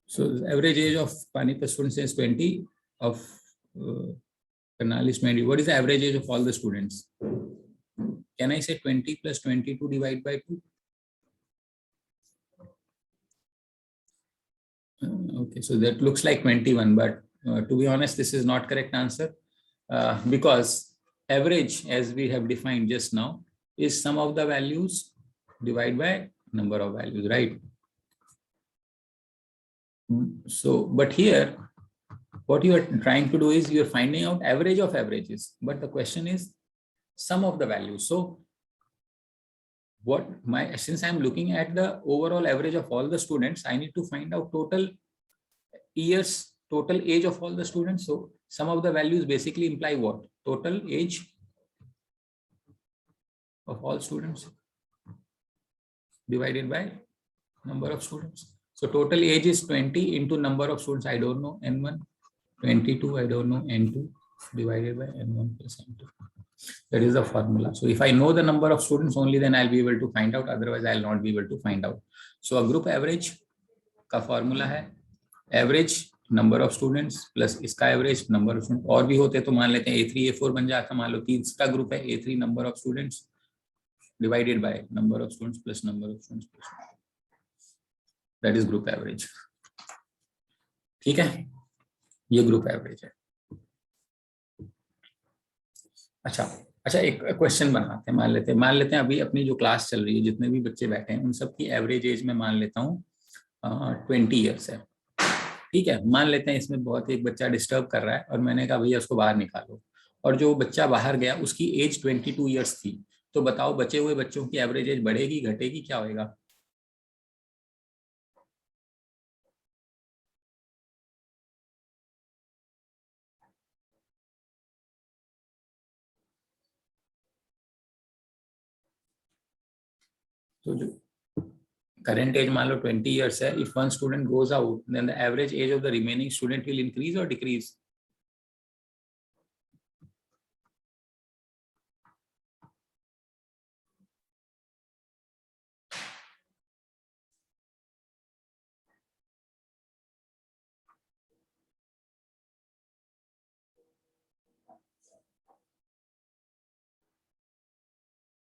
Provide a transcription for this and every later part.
So the average age of Panipat students is 20, of Karnal is 20. What is the average age of all the students? Can I say 20 plus 22 divided by 2? Okay, so that looks like 21, but to be honest, this is not correct answer, because average, as we have defined just now, is sum of the values divided by number of values, right? So, but here, what you are trying to do is you are finding out average of averages, but the question is sum of the values. So, since I'm looking at the overall average of all the students, I need to find out total years, total age of all the students. So some of the values basically imply what? Total age of all students divided by number of students. So total age is 20 into number of students. I don't know, N1, 22, I don't know, N2 divided by N1 plus N2. That is the formula. So if I know the number of students only, then I'll be able to find out. Otherwise, I'll not be able to find out. So a group average का formula है average number of students plus इसका average number of students. और भी होते तो मान लेते हैं A3 A4 बन जाता. मान लो 3 का ग्रुप है, A3 number of students divided by number of students plus number of students plus. That is group average. ठीक है, ये group average है. अच्छा, एक क्वेश्चन बनाते हैं. मान लेते हैं अभी अपनी जो क्लास चल रही है, जितने भी बच्चे बैठे हैं, उन सबकी एवरेज एज में मान लेता हूँ 20 ईयर्स है. ठीक है, मान लेते हैं इसमें बहुत एक बच्चा डिस्टर्ब कर रहा है और मैंने कहा भैया उसको बाहर निकालो, और जो बच्चा बाहर गया उसकी एज 22 ईयर्स थी. तो बताओ बचे हुए बच्चों की एवरेज एज बढ़ेगी, घटेगी, क्या होएगा? तो जो current age मान लो 20 years है. If one student goes out, then the average age of the remaining student will increase or decrease?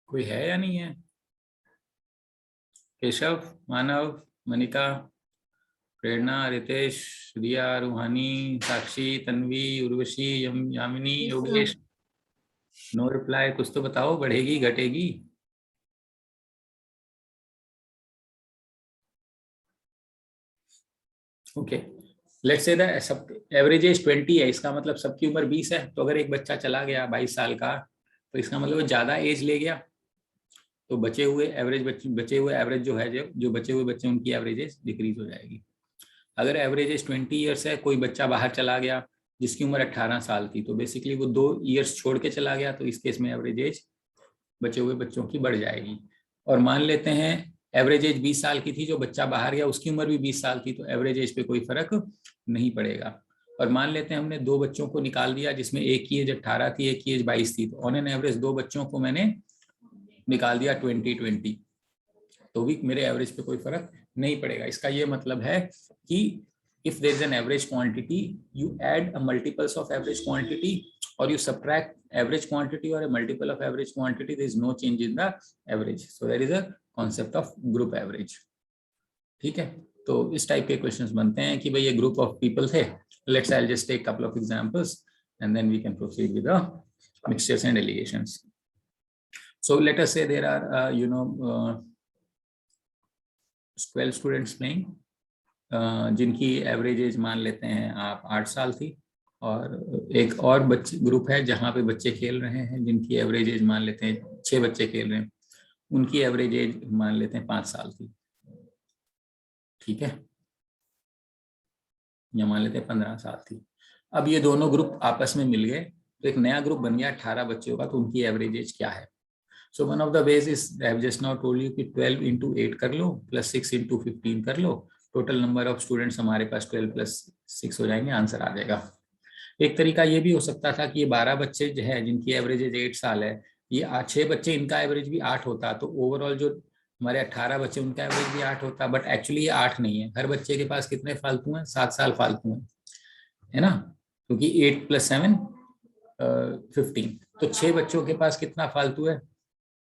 कोई है या नहीं है? केशव, मानव, मनिका, प्रेरणा, रितेश, रिया, रूहानी, साक्षी, तन्वी, उर्वशी, यामिनी, योगेश. No reply. कुछ तो बताओ, बढ़ेगी घटेगी? ओके, लेट्स से द सब एवरेज एज 20 है. इसका मतलब सबकी उम्र 20 है. तो अगर एक बच्चा चला गया 22 साल का, तो इसका मतलब ज्यादा एज ले गया. तो बचे हुए एवरेज जो है, जो बचे हुए बच्चे, उनकी एवरेज एज डिक्रीज हो जाएगी. अगर एवरेज एज 20 ईयर्स है, कोई बच्चा बाहर चला गया जिसकी उम्र 18 साल थी, तो बेसिकली वो 2 ईयर्स छोड़ के चला गया, तो इस केस में एवरेज एज बचे हुए बच्चों की बढ़ जाएगी. और मान लेते हैं एवरेज एज 20 साल की थी, जो बच्चा बाहर गया उसकी उम्र भी 20 साल थी, तो एवरेज एज पे कोई फर्क नहीं पड़ेगा. और मान लेते हैं हमने 2 बच्चों को निकाल दिया जिसमें एक की एज 18 थी, एक की एज 22 थी, तो ऑन एन एवरेज 2 बच्चों को मैंने निकाल दिया 20-20, तो भी मेरे एवरेज पे कोई फर्क नहीं पड़ेगा. इसका ये मतलब है कि if there is an average quantity, you add a multiples of average quantity or you subtract average quantity or a multiple of average quantity, there is no change in the average. So there is a concept of group average. ठीक है, तो इस type के questions बनते हैं कि भाई ये ग्रुप ऑफ पीपल थे. Let's I'll just take couple of examples and then we can proceed with the mixtures and allegations. So let us say there are 12 students playing, जिनकी एवरेज एज मान लेते हैं आप 8 साल थी. और एक और बच्चे ग्रुप है जहाँ पे बच्चे खेल रहे हैं, जिनकी एवरेज एज मान लेते हैं 6 बच्चे खेल रहे हैं, उनकी एवरेज एज मान लेते हैं 5 साल थी. ठीक है, या मान लेते हैं 15 साल थी. अब ये दोनों ग्रुप आपस में मिल गए तो एक नया ग्रुप बन गया 18 बच्चों का. तो उनकी एवरेज एज क्या है? So one of the ways is I have just now told you कि 12 into 8 कर लो plus 6 into 15 कर लो. टोटल नंबर ऑफ स्टूडेंट्स हमारे पास 12 plus 6 हो जाएंगे, आंसर आ जाएगा. एक तरीका ये भी हो सकता था कि ये 12 बच्चे जो है जिनकी एवरेज एज 8 साल है, ये 6 बच्चे, इनका एवरेज भी 8 होता, तो ओवरऑल जो हमारे 18 बच्चे, उनका एवरेज भी 8 होता, बट एक्चुअली ये 8 नहीं है। हर बच्चे के पास कितने फालतू हैं? 7 साल फालतू हैं, है ना, क्योंकि 8 + 7 15। तो 6 बच्चों के पास कितना फालतू है?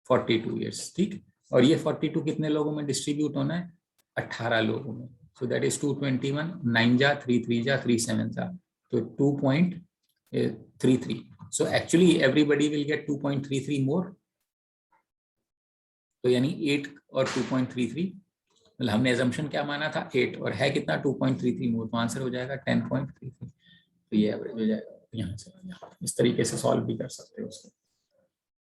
42 ईयर्स, ठीक। और ये 42 कितने लोगों में डिस्ट्रीब्यूट होना है? 18 लोगों में। सो दैट इज 221, 9 जा 3 3 जा 3 7 जा, तो 2.33। So actually everybody will get 2.33 मोर। तो यानी 8 और 2.33, मतलब हमने एजम्पशन क्या माना था? 8, और है कितना? 2.33 मोर, तो आंसर हो जाएगा 10.33। तो ये एवरेज हो जाएगा यहाँ से यहाँ। इस तरीके से सॉल्व भी कर सकते हो उसको।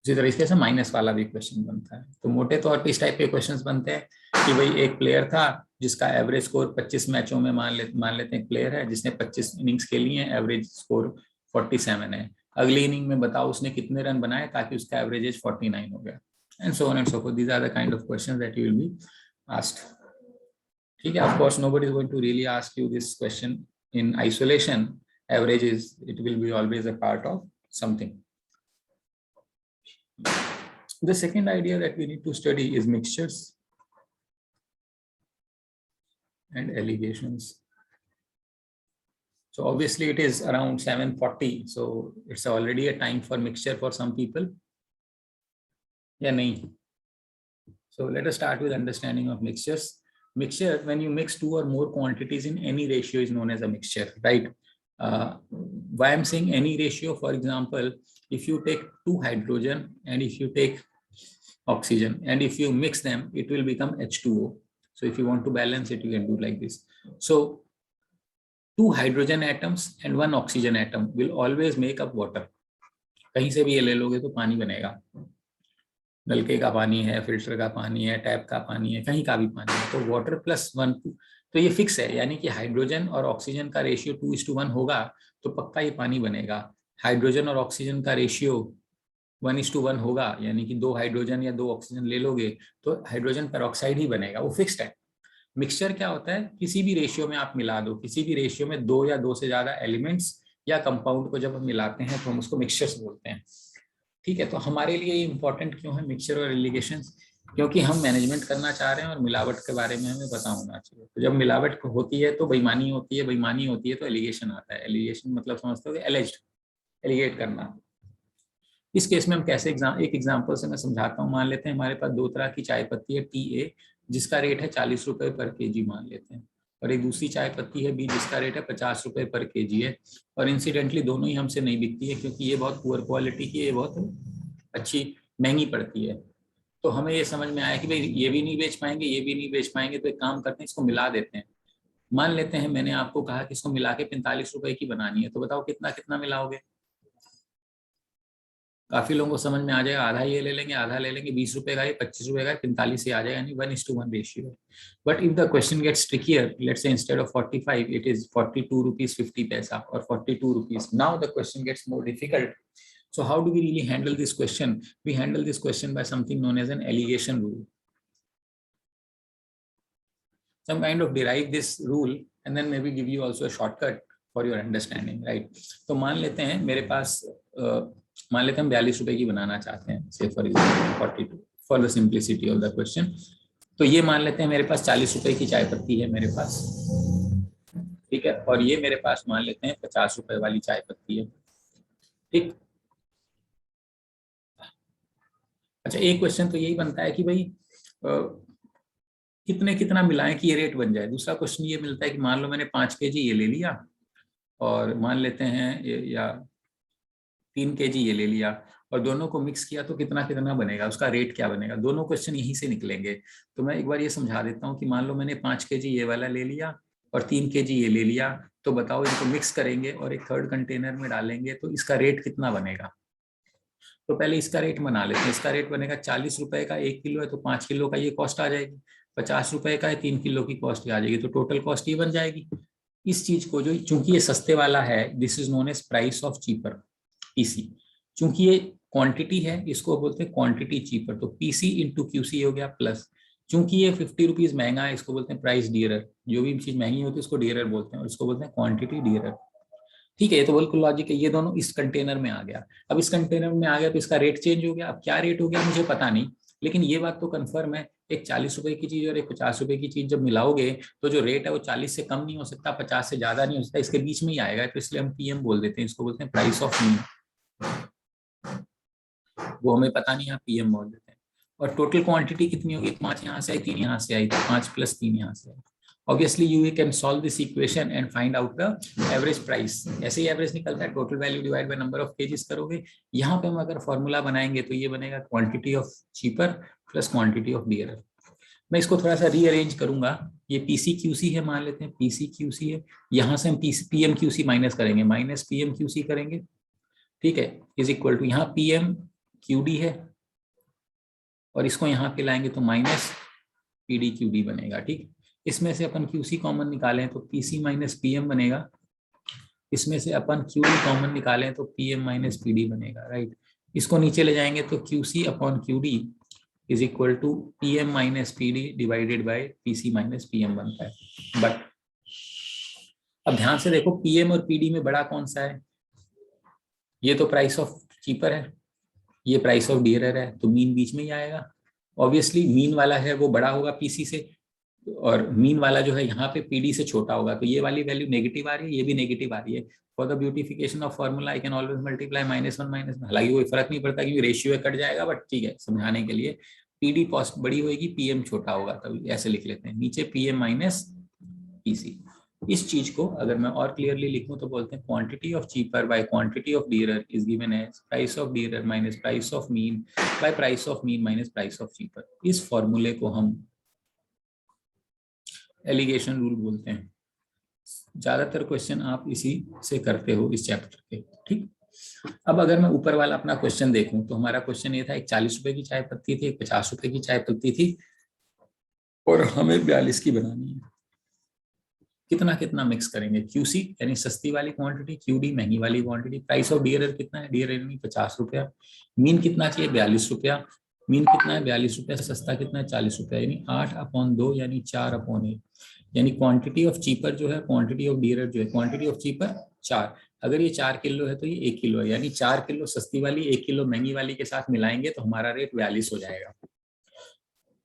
इसी तरीके से माइनस वाला भी क्वेश्चन बनता है। तो मोटे तौर पे इस टाइप के क्वेश्चंस बनते हैं कि भाई एक प्लेयर था जिसका एवरेज स्कोर 25 मैचों में, मान लेते हैं प्लेयर है जिसने 25 इनिंग्स खेली हैं, एवरेज स्कोर 47 है। अगली इनिंग में बताओ उसने कितने रन बनाए ताकि उसका एवरेज 49 हो गया, and so on and so forth. These are the kind of questions that you will be asked. ठीक है, of course nobody is going to really ask you this question in isolation. Averages, it will be always a part of something. The second idea that we need to study is mixtures and allegations. So obviously it is around 7:40, so it's already a time for mixture for some people. Yeah, nahi. So let us start with understanding of mixtures. Mixture, when you mix two or more quantities in any ratio, is known as a mixture, right? Why I'm saying any ratio? For example, if you take 2 hydrogen and if you take oxygen and if you mix them, it will become H2O. So if you want to balance it, you can do like this. So 2 hydrogen atoms and 1 oxygen atom will always make up water. कहीं से भी ये ले लोगे तो पानी बनेगा। नलके का पानी है, फिल्टर का पानी है, टैप का पानी है, कहीं का भी पानी है, तो वाटर प्लस 1 तो ये फिक्स है। यानी कि हाइड्रोजन और ऑक्सीजन का रेशियो 2:1 होगा तो पक्का ये पानी बनेगा। हाइड्रोजन और ऑक्सीजन का रेशियो 1:1 होगा, यानी कि 2 हाइड्रोजन या 2 ऑक्सीजन ले लोगे तो हाइड्रोजन पेरोक्साइड ही बनेगा, वो फिक्स्ड है। मिक्सचर क्या होता है? किसी भी रेशियो में आप मिला दो, किसी भी रेशियो में 2 या 2 से ज्यादा एलिमेंट्स या कंपाउंड को जब हम मिलाते हैं तो हम उसको मिक्सचर्स बोलते हैं। ठीक है, तो हमारे लिए इंपॉर्टेंट क्यों है मिक्सचर और एलिगेशंस? क्योंकि हम मैनेजमेंट करना चाह रहे हैं और मिलावट के बारे में हमें पता होना चाहिए। तो जब मिलावट होती है तो बेईमानी होती है, बेईमानी होती है तो एलिगेशन आता है। एलिगेशन मतलब समझते हो कि एलिज्ड, एलिगेट करना। इस केस में हम कैसे एक एग्जांपल से मैं समझाता हूँ। मान लेते हैं हमारे पास 2 तरह की चाय पत्ती है, टी ए जिसका रेट है 40 रुपए पर केजी मान लेते हैं, और एक दूसरी चाय पत्ती है बी जिसका रेट है 50 रुपए पर केजी है। और इंसिडेंटली दोनों ही हमसे नहीं बिकती है क्योंकि ये बहुत पुअर क्वालिटी की है, ये बहुत अच्छी महंगी पड़ती है। तो हमें ये समझ में आया कि भाई ये भी नहीं बेच पाएंगे, ये भी नहीं बेच पाएंगे, तो एक काम करते हैं इसको मिला देते हैं। मान लेते हैं मैंने आपको कहा कि इसको मिला के 45 रुपए की बनानी है, तो बताओ कितना कितना मिलाओगे? काफी लोगों को समझ में आ जाएगा, आधा ये ले लेंगे, आधा ले लेंगे, 20 रुपए का ये, 25 रुपए का 45 से आ जाएगा, यानी 1:1 रेशियो है। But if the question gets trickier, let's say instead of 45 it is 42 rupees 50 paisa और 42 rupees. Now the question gets more difficult. So how do we really handle this question? We handle this question by something known as an allegation rule. Some kind of derive this rule and then maybe give you also a shortcut for your understanding, right? तो मान लेते हैं मेरे पास मान लेते हैं हम 42 रुपए की बनाना चाहते हैं, say for example 42 for the simplicity of the question। तो ये मान लेते हैं मेरे पास 40 रुपए की चाय पत्ती है मेरे पास, ठीक है, और ये मेरे पास मान लेते हैं 50 रुपए वाली चाय पत्ती है, ठीक। अच्छा, एक क्वेश्चन तो यही बनता है कि भाई कितने कितना मिलाएं कि ये रेट बन जाए। दूसरा क्वेश्चन ये मिलता है कि मान लो मैंने 5 केजी ये ले लिया और मान लेते हैं या 3 केजी ये ले लिया और दोनों को मिक्स किया तो कितना कितना बनेगा, उसका रेट क्या बनेगा। दोनों क्वेश्चन यहीं से निकलेंगे। तो मैं एक बार ये समझा देता हूँ कि मान लो मैंने 5 केजी ये वाला ले लिया और 3 केजी ये ले लिया, तो बताओ इनको मिक्स करेंगे और एक थर्ड कंटेनर में डालेंगे तो इसका रेट कितना बनेगा। तो पहले इसका रेट बना लेते हैं। इसका रेट बनेगा 40 रुपए का 1 किलो है तो 5 किलो का ये कॉस्ट आ जाएगी, 50 रुपए का है 3 किलो की कॉस्ट आ जाएगी, तो टोटल कॉस्ट ये बन जाएगी। इस चीज को जो चूंकि ये सस्ते वाला है, this is known as price of cheaper, PC. चूंकि ये क्वांटिटी है इसको बोलते हैं क्वांटिटी चीपर, तो पीसी इंटू क्यूसी हो गया प्लस। चूंकि ये 50 रुपीज महंगा है इसको बोलते हैं प्राइस डियरर। जो भी चीज महंगी होती है उसको डियरर बोलते हैं और इसको बोलते हैं क्वांटिटी डियरर। ठीक है, ये तो बिल्कुल लॉजिक है। ये दोनों इस कंटेनर में आ गया। अब इस कंटेनर में आ गया तो इसका रेट चेंज हो गया। अब क्या रेट हो गया मुझे पता नहीं, लेकिन ये बात तो कंफर्म है एक 40 रुपए की चीज और एक 50 रुपए की चीज जब मिलाओगे तो जो रेट है वो 40 से कम नहीं हो सकता, 50 से ज्यादा नहीं हो सकता, इसके बीच में ही आएगा। तो इसलिए हम पीएम बोल देते हैं, इसको बोलते हैं प्राइस ऑफ मीन। वो हमें पता नहीं, यहाँ पीएम बोल देते हैं। और टोटल क्वांटिटी कितनी होगी, 5 यहाँ से आई, 3 यहाँ से आई, तो 5 + 3 यहाँ से आई। Obviously you can solve this equation and find out the average price. ऐसे ही एवरेज निकलता है, total value divide by number of KGs करोगे। यहाँ पे हम अगर फॉर्मूला बनाएंगे तो ये बनेगा quantity of cheaper plus quantity of dearer. मैं इसको थोड़ा सा रीअरेंज करूंगा। ये पीसीक्यूसी है, मान लेते हैं पीसीक्यूसी है। यहाँ से हम पीएमक्यूसी माइनस करेंगे, माइनस पीएमक्यूसी करेंगे, ठीक है, इज इक्वल टू यहाँ पीएमक्यूडी है और इसको यहाँ पे लाएंगे तो माइनस पीडीक्यूडी बनेगा। ठीक, इसमें से अपन क्यूसी कॉमन निकालें तो पीसी माइनस पीएम बनेगा, इसमें से अपन क्यूडी कॉमन निकालें तो पीएम माइनस पीडी बनेगा, राइट। इसको नीचे ले जाएंगे तो QC upon QD is equal to PM minus PD divided by PC minus PM बनता है। बट अब ध्यान से देखो, पीएम और पीडी में बड़ा कौन सा है, ये तो प्राइस ऑफ चीपर है, ये प्राइस ऑफ डियरर है, तो मीन बीच में ही आएगा। ऑब्वियसली मीन वाला है वो बड़ा होगा पीसी से, और मीन वाला जो है यहाँ पे पीडी से छोटा होगा, तो ये वाली वैल्यू नेगेटिव आ रही है, ये भी नेगेटिव आ रही है। For the beautification of formula I can always multiply -1 -1, हालांकि कोई फर्क नहीं पड़ता क्योंकि रेशियो कट जाएगा, बट ठीक है समझाने के लिए। पीडी कॉस्ट बड़ी होगी, पीएम छोटा होगा, तब ऐसे लिख लेते हैं नीचे पीएम माइनस पीसी। इस चीज को अगर मैं और क्लियरली लिखूं तो बोलते हैं quantity of cheaper by quantity of dearer is given as price of dearer minus price of mean by price of mean minus price of cheaper. इस फॉर्मूले को हम एलिगेशन रूल बोलते हैं। ज्यादातर क्वेश्चन आप इसी से करते हो इस चैप्टर के, ठीक। अब अगर मैं ऊपर वाला अपना क्वेश्चन देखूं तो हमारा क्वेश्चन ये था, एक 40 रुपए की चाय पत्ती थी, एक 50 रुपए की चाय पत्ती थी और हमें 42 की बनानी है। कितना कितना मिक्स करेंगे, क्यूसी यानी सस्ती वाली क्वांटिटी, क्यूडी महंगी वाली क्वांटिटी, प्राइस ऑफ डियरर कितना है, डियरर यानी 50 रुपया, मीन कितना चाहिए 42 रुपया, मीन कितना है 42 रुपया, सस्ता कितना है 40 रुपया, यानी 8/2 यानी 4/8, यानी क्वांटिटी ऑफ चीपर जो है, क्वांटिटी ऑफ डियरर जो है, क्वांटिटी ऑफ चीपर 4। अगर ये 4 किलो है तो ये 1 किलो है, यानी 4 किलो सस्ती वाली 1 किलो महंगी वाली के साथ मिलाएंगे तो हमारा रेट 42 हो जाएगा,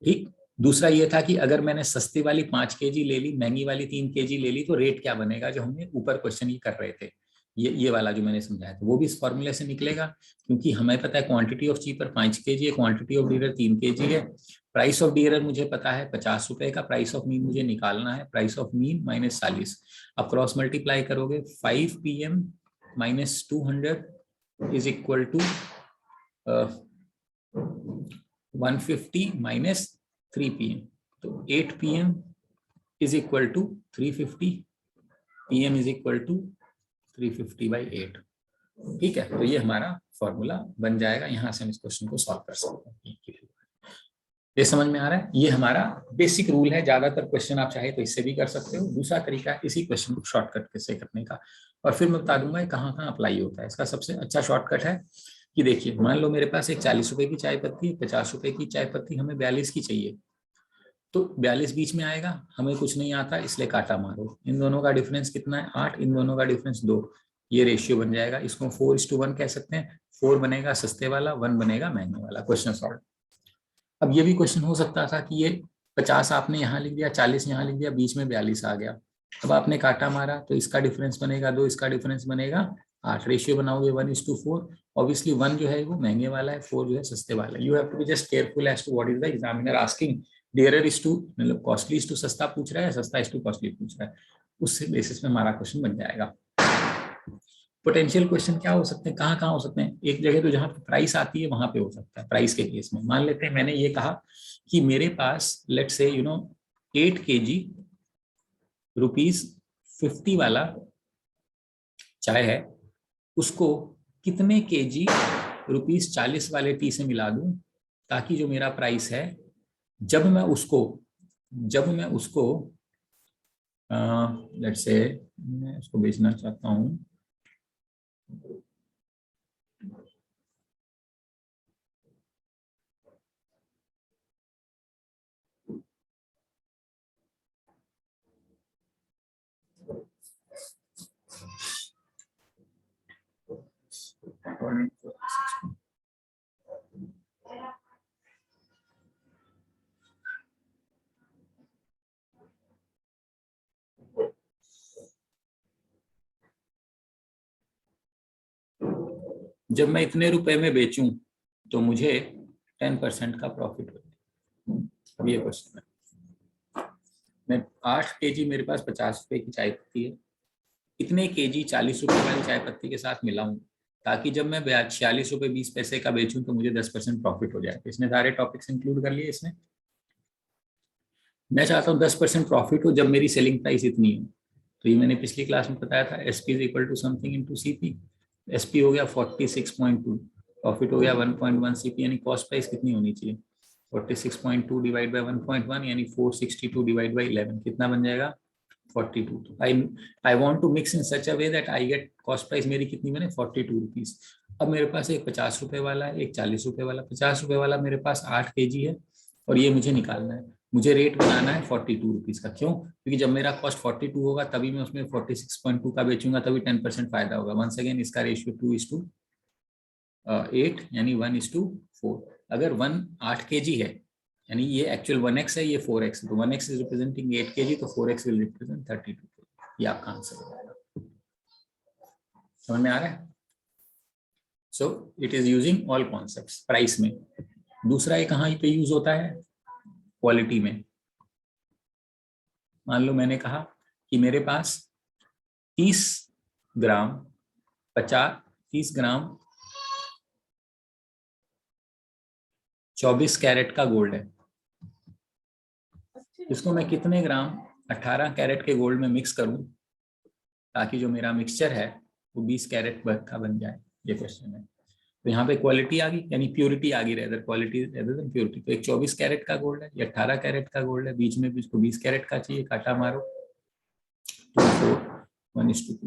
ठीक। दूसरा ये था कि अगर मैंने सस्ती वाली 5 केजी ले ली, महंगी वाली 3 केजी ले ली, तो रेट क्या बनेगा, जो हमने ऊपर क्वेश्चन ही कर रहे थे, ये वाला जो मैंने समझाया था वो भी इस फॉर्मूले से निकलेगा। क्योंकि हमें पता है क्वांटिटी ऑफ चीपर 5 केजी है, क्वांटिटी ऑफ डियरर 3 केजी है, प्राइस ऑफ डियरर मुझे पता है 50 रुपए का, प्राइस ऑफ मीन मुझे निकालना है, प्राइस ऑफ मीन माइनस 40। अब क्रॉस मल्टीप्लाई करोगे 5 PM minus 200 is equal to 150 minus 3 PM, तो 8 PM is equal to 350, PM is equal to 350/8, ठीक है। तो ये हमारा फॉर्मूला बन जाएगा, यहां से हम इस क्वेश्चन को सॉल्व कर सकते हैं। ये समझ में आ रहा है, ये हमारा बेसिक रूल है। ज्यादातर क्वेश्चन आप चाहे तो इससे भी कर सकते हो। दूसरा तरीका है इसी क्वेश्चन को शॉर्टकट से करने का, और फिर मैं बता दूंगा कहाँ कहाँ अप्लाई होता है। इसका सबसे अच्छा शॉर्टकट है कि देखिए, मान लो मेरे पास एक 40 रुपए की चाय पत्ती, 50 रुपए की चाय पत्ती, हमें 42 की चाहिए, तो 42 बीच में आएगा, हमें कुछ नहीं आता इसलिए काटा मारो। इन दोनों का डिफरेंस कितना है 8, इन दोनों का डिफरेंस 2, ये रेशियो बन जाएगा। इसको 4:1 कह सकते हैं, 4 बनेगा सस्ते वाला, 1 बनेगा महंगे वाला। Question solve. अब ये भी क्वेश्चन हो सकता था कि ये 50 आपने यहाँ लिख दिया, 40 यहाँ लिख दिया, बीच में 42 आ गया, अब आपने काटा मारा तो इसका डिफरेंस बनेगा 2, इसका डिफरेंस बनेगा 8, रेशियो बनाओगे 1:4। ऑब्वियसली 1 जो है वो महंगे वाला है, 4 जो है सस्ते वाला है। You have to be just careful as to what is the examiner asking. Dearer is to मतलब कॉस्टली इज टू सस्ता पूछ रहा है, सस्ता इज टू कॉस्टली पूछ रहा है, उससे बेसिस में हमारा क्वेश्चन बन जाएगा। पोटेंशियल क्वेश्चन क्या हो सकते हैं, कहाँ कहाँ हो सकते हैं, एक जगह तो जहाँ पे प्राइस आती है वहां पे हो सकता है। प्राइस के केस में मान लेते हैं मैंने ये कहा कि मेरे पास लेट्स से 8 kg ₹50 वाला चाय है, उसको कितने केजी ₹40 वाले टी से मिला दूं ताकि जो मेरा प्राइस है, जब मैं उसको लेट्स से मैं उसको बेचना चाहता हूं, जब मैं इतने रुपए में बेचूं तो मुझे 10% का प्रॉफिट हो। अब ये क्वेश्चन है, मैं 8 केजी, मेरे पास 50 रुपए की चाय पत्ती है, कितने केजी 40 रुपए वाली चाय पत्ती के साथ मिलाऊं ताकि जब मैं 46 रुपए 20 पैसे का बेचूं तो मुझे 10% प्रॉफिट हो जाए। इसने सारे टॉपिक्स इंक्लूड कर लिए इसमें। मैं चाहता हूँ 10% प्रॉफिट हो जब मेरी सेलिंग प्राइस इतनी है। तो ये मैंने पिछली क्लास में बताया था, SP is equal to something into CP. SP हो गया 46.2, प्रॉफिट हो गया 1.1 सीपी, यानी कॉस्ट प्राइस कितनी होनी चाहिए 46.2 डिवाइड बाय 1.1 यानी 462 डिवाइड बाय 11 कितना बन जाएगा 42। I want to mix in such a way that I get cost price मेरी कितनी बने 42 रुपीज। अब मेरे पास एक 50 रुपए वाला है, एक 40 रुपए वाला। 50 रुपए वाला मेरे पास 8 केजी है और ये मुझे निकालना है। मुझे रेट बनाना है 42 रुपीज का। क्यों? क्योंकि जब मेरा कॉस्ट 42 होगा तभी मैं उसमें 46.2 का बेचूंगा, तभी 10% फायदा होगा। वंस अगेन इसका रेशियो 2:8 यानी 1:4। अगर 8 केजी है यानी ये एक्चुअल 1x है, ये 4x है, तो 1x इज रिप्रेजेंटिंग 8 केजी, तो 4x विल रिप्रेजेंट 32 केजी। ये आपका आंसर हो जाएगा। समझ में आ रहा है? So it is using all concepts price में। दूसरा ये कहाँ पे यूज होता है? क्वालिटी में। मान लो मैंने कहा कि मेरे पास 30 ग्राम 24 कैरेट का गोल्ड है। इसको मैं कितने ग्राम 18 कैरेट के गोल्ड में मिक्स करूं ताकि जो मेरा मिक्सचर है वो 20 कैरेट का बन जाए? ये क्वेश्चन है। तो यहाँ पे क्वालिटी आ गई, यानी प्योरिटी आ गई, rather quality rather than purity. तो एक 24 कैरेट का गोल्ड है, ये 18 कैरेट का गोल्ड है, बीच में भी इसको 20 कैरेट का चाहिए। काटा मारो,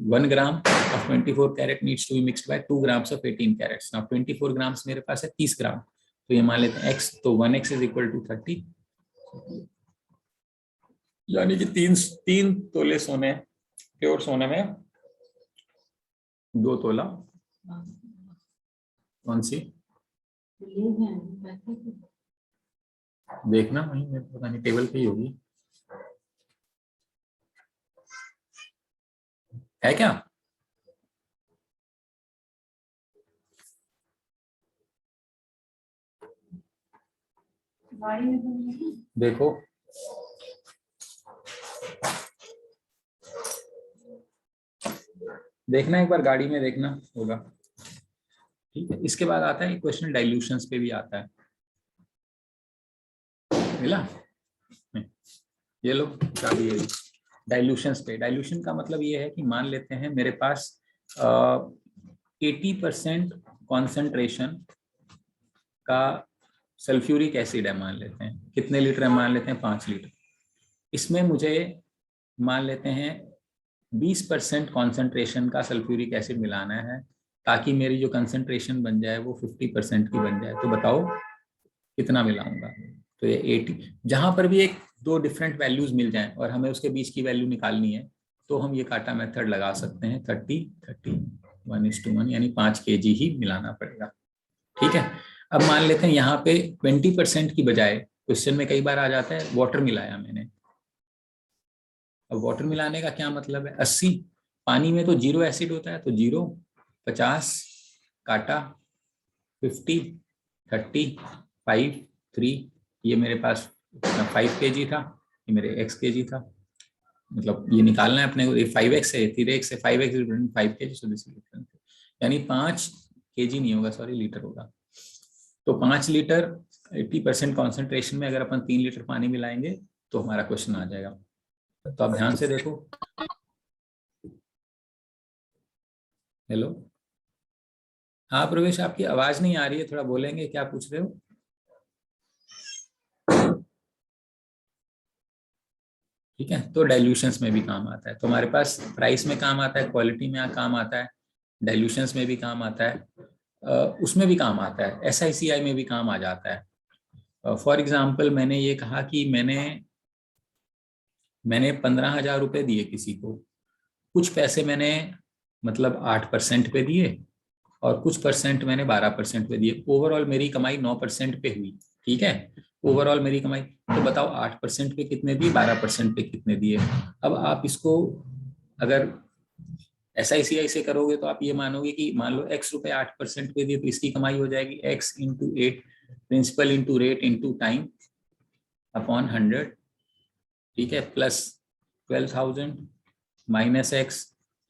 1 ग्राम of 24 carat needs to be mixed by 2 grams of 18 carats. Now 24 grams मेरे पास है 30 ग्राम, तो ये मान लेते हैं x, तो 1x इज इक्वल टू 30, यानी कि 3 तोले सोने, प्योर सोने में 2 तोला कौन सी देखना, वही मेरे को पता नहीं, टेबल पे ही होगी, है क्या? देखो देखना एक बार, गाड़ी में देखना होगा। ठीक है, इसके बाद आता है क्वेश्चन डाइल्यूशंस पे भी आता है। मिला? ये लो चाबी है डाइल्यूशंस पे। डाइल्यूशन का मतलब ये है कि मान लेते हैं मेरे पास 80% कॉन्सेंट्रेशन का सल्फ्यूरिक एसिड है, मान लेते हैं। कितने लीटर है? मान लेते हैं 5 लीटर। इसमें मुझे मान लेते हैं 20% कॉन्सेंट्रेशन का सल्फ्यूरिक एसिड मिलाना है ताकि मेरी जो कंसेंट्रेशन बन जाए वो 50% की बन जाए। तो बताओ कितना मिलाऊंगा? तो ये 80, जहां पर भी एक दो डिफरेंट वैल्यूज मिल जाएं और हमें उसके बीच की वैल्यू निकालनी है तो हम ये काटा मेथड लगा सकते हैं। 30 1:1 यानी 5 kg ही मिलाना पड़ेगा। ठीक है, अब मान लेते हैं यहाँ पे 20% की बजाय क्वेश्चन में कई बार आ जाता है वाटर मिलाया मैंने। अब वाटर मिलाने का क्या मतलब है? 80, पानी में तो 0 एसिड होता है, तो 0, 50 काटा 50, 30, 5, 3, ये मेरे पास 5 kg था, ये मेरे x kg था। मतलब ये निकालना है अपने को, ये 5x है, 3x है, 5x 5 kg, so this difference, यानी 5 kg नहीं होगा, सॉरी, लीटर होगा। तो 5 लीटर 80% कॉन्सेंट्रेशन में अगर अपन 3 लीटर पानी मिलाएंगे तो हमारा क्वेश्चन आ जाएगा। तो आप ध्यान से देखो। हेलो, हाँ प्रवेश, आपकी आवाज नहीं आ रही है, थोड़ा बोलेंगे, क्या पूछ रहे हो? ठीक है, तो डाइल्यूशंस में भी काम आता है। तो हमारे पास प्राइस में काम आता है, क्वालिटी में काम आता है, डाइल्यूशंस में भी काम आता है, उसमें भी काम आता है, SICI में भी काम आ जाता है। फॉर एग्जाम्पल मैंने ये कहा कि मैंने 15,000 रुपये दिए किसी को, कुछ पैसे मैंने मतलब 8% पे दिए और कुछ परसेंट मैंने 12% पे दिए। ओवरऑल मेरी कमाई 9% पे हुई। ठीक है, ओवरऑल मेरी कमाई। तो बताओ 8% पे कितने दिए, 12% पे कितने दिए? अब आप इसको अगर SICI से करोगे तो आप ये मानोगे कि मान लो x रुपए 8% पे दिए तो इसकी कमाई हो जाएगी x into 8 principal into rate into time upon 100, ठीक है, plus 12,000 minus x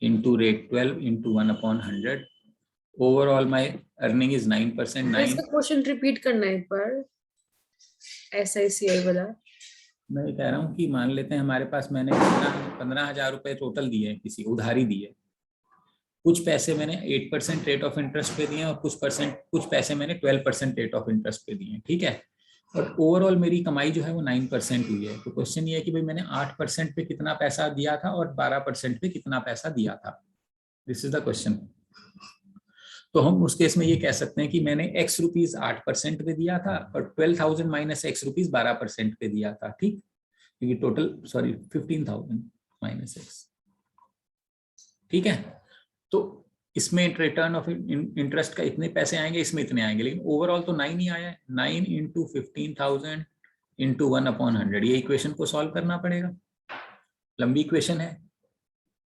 into rate 12 into 1/100। Overall my earning is 9%। 9 इसका क्वेश्चन रिपीट करना है एक बार, SICI वाला। मैं कह रहा हूँ कि मान लेते हैं हमारे पास मैंने 15,000 रुपए टोटल दिए हैं, किसी उधारी दी है, कुछ पैसे मैंने 8% रेट ऑफ इंटरेस्ट पे दिए और कुछ पैसे मैंने 12% रेट ऑफ इंटरेस्ट पे दिए हैं, ठीक है, और ओवरऑल मेरी कमाई जो है वो 9% हुई है। तो क्वेश्चन ये है कि भाई मैंने 8% पे कितना पैसा दिया था और 12% पे कितना पैसा दिया था। This is the question. तो हम उस केस में ये कह सकते हैं कि मैंने x रुपीज 8% पे दिया था और 12,000 माइनस x रुपीज 12% पे दिया था, ठीक, क्योंकि टोटल 15,000 माइनस x, ठीक है। तो इसमें रिटर्न ऑफ इंटरेस्ट का इतने पैसे आएंगे, इसमें इतने आएंगे, लेकिन ओवरऑल तो 9 ही आया है। 9 इंटू 15,000 इंटू 1/100, ये इक्वेशन को सॉल्व करना पड़ेगा। लंबी इक्वेशन है,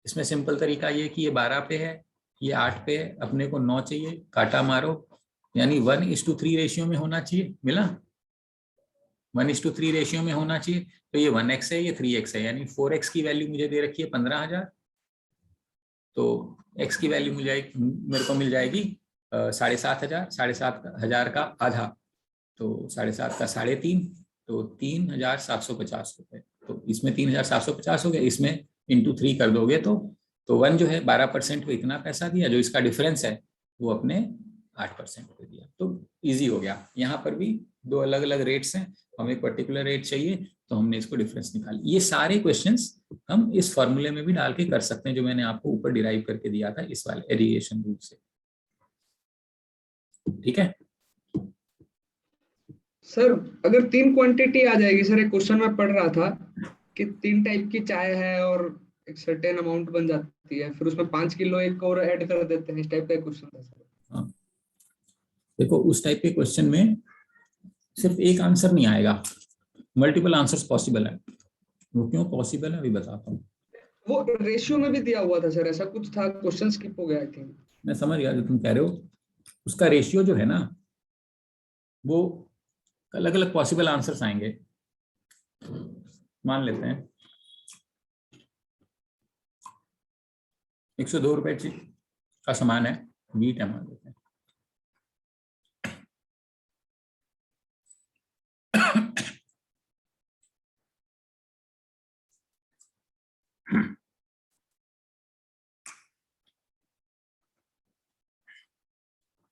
इसमें सिंपल तरीका ये कि ये 12 पे है, ये 8 पे है, अपने को 9 चाहिए, काटा मारो, यानी 1:3 रेशियो में होना चाहिए, मिला 1:3 रेशियो में होना चाहिए। तो ये 1x है, ये 3x है, यानी 4x की वैल्यू मुझे दे रखी है 15,000, तो x की वैल्यू मेरे को मिल जाएगी 7,500, 7,500 का आधा, तो 7.5 का 3.5, तो 3,750 रुपए। तो इसमें 3,750 हो गया, इसमें इंटू 3 कर दोगे तो 1 जो है 12% पे इतना पैसा दिया, जो इसका डिफरेंस है वो अपने 8% पे दिया। तो इजी हो गया। यहाँ पर भी दो अलग अलग रेट्स हैं, हमें एक पर्टिकुलर रेट चाहिए तो हमने इसको डिफरेंस निकाल। ये सारे क्वेश्चंस हम इस फॉर्मूले में भी डाल के कर सकते हैं जो मैंने आपको ऊपर डिराइव करके दिया था इस वाले एरिएशन रूल से, ठीक है। सर अगर 3 क्वांटिटी आ जाएगी, सर एक क्वेश्चन में पढ़ रहा था कि 3 टाइप की चाय है और एक सर्टेन अमाउंट बन जाती है, फिर उसमें 5 किलो एक और ऐड कर देते हैं, इस टाइप का क्वेश्चन था सर। हाँ, देखो उस टाइप के क्वेश्चन में सिर्फ एक आंसर नहीं आएगा, मल्टीपल आंसर्स पॉसिबल है। वो क्यों पॉसिबल है अभी बताता हूँ। वो रेशियो में भी दिया हुआ था सर, ऐसा कुछ था, क्वेश्चन स्किप हो गया आई थिंक। मैं समझ गया जो तुम कह रहे हो, उसका रेशियो जो है ना वो अलग अलग पॉसिबल आंसर्स आएंगे। मान लेते हैं 102 रुपए का सामान है, वीट है मान लेते हैं,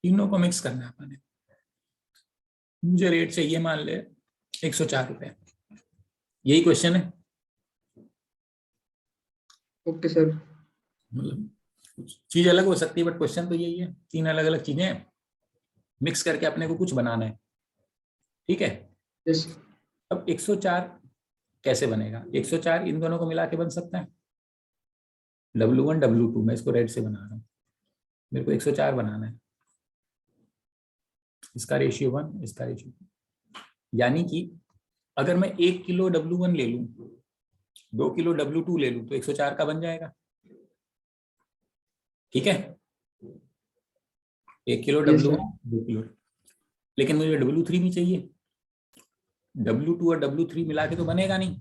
तीनों को मिक्स करना है अपने। मुझे रेट चाहिए मान ले 104 रुपए, यही क्वेश्चन है। Okay sir. मतलब चीज अलग हो सकती है बट क्वेश्चन तो यही है, तीन अलग अलग चीजें मिक्स करके अपने को कुछ बनाना है, ठीक है। यस। अब 104 कैसे बनेगा? 104 इन दोनों को मिला के बन सकता है, W1 W2, मैं इसको रेड से बना रहा हूँ, मेरे को 104 बनाना है, इसका रेशियो 1, इसका रेशियो 2, यानी कि अगर मैं 1 किलो W1 ले लूं, 2 किलो W2 ले लूं तो 104 का बन जाएगा, ठीक है। 1 किलो W1 2 किलो, लेकिन मुझे W3 भी चाहिए, W2 और W3 मिला के तो बनेगा नहीं,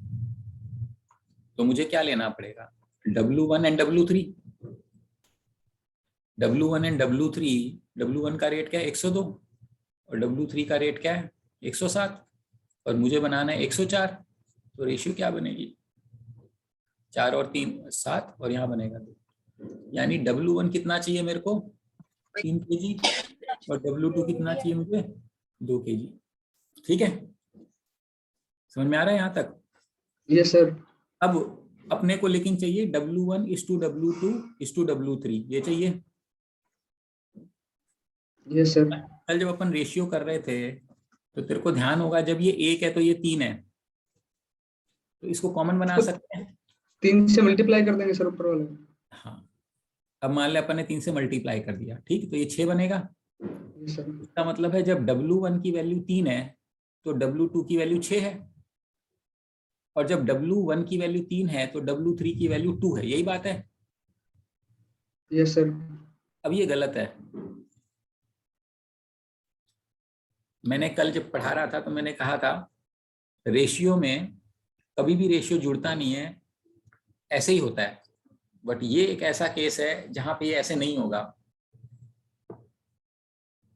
तो मुझे क्या लेना पड़ेगा? W1 and W3, W1 and W3, W1 का रेट क्या है 102 और W3 का रेट क्या है 107 और मुझे बनाना है 104, तो रेशियो क्या बनेगी 4 और 3 7 और यहाँ बनेगा 2, यानी W1 कितना चाहिए मेरे को 3 kg और W2 कितना चाहिए मुझे 2 kg, ठीक है। समझ में आ रहा है यहाँ तक? Yes sir. अब अपने को लेकिन चाहिए W1 is to W2 is to W3, ये चाहिए। Yes sir. कल जब अपन रेशियो कर रहे थे तो तेरे को ध्यान होगा जब ये 1 है तो ये 3 है, तो इसको कॉमन बना सकते हैं, 3 से मल्टीप्लाई कर देंगे सर ऊपर वाले। हाँ, अब मान लिया अपन ने 3 से मल्टीप्लाई कर दिया, ठीक, तो ये 6 बनेगा। Yes sir. इसका मतलब है जब W1 की वैल्यू 3 है तो W2 की वैल्यू 6 है, और जब W1 की वैल्यू 3 है तो W3 की वैल्यू 2 है, यही बात है। Yes sir. अब ये गलत है। मैंने कल जब पढ़ा रहा था तो मैंने कहा था रेशियो में कभी भी रेशियो जुड़ता नहीं है, ऐसे ही होता है। बट ये एक ऐसा केस है जहां पे ये ऐसे नहीं होगा।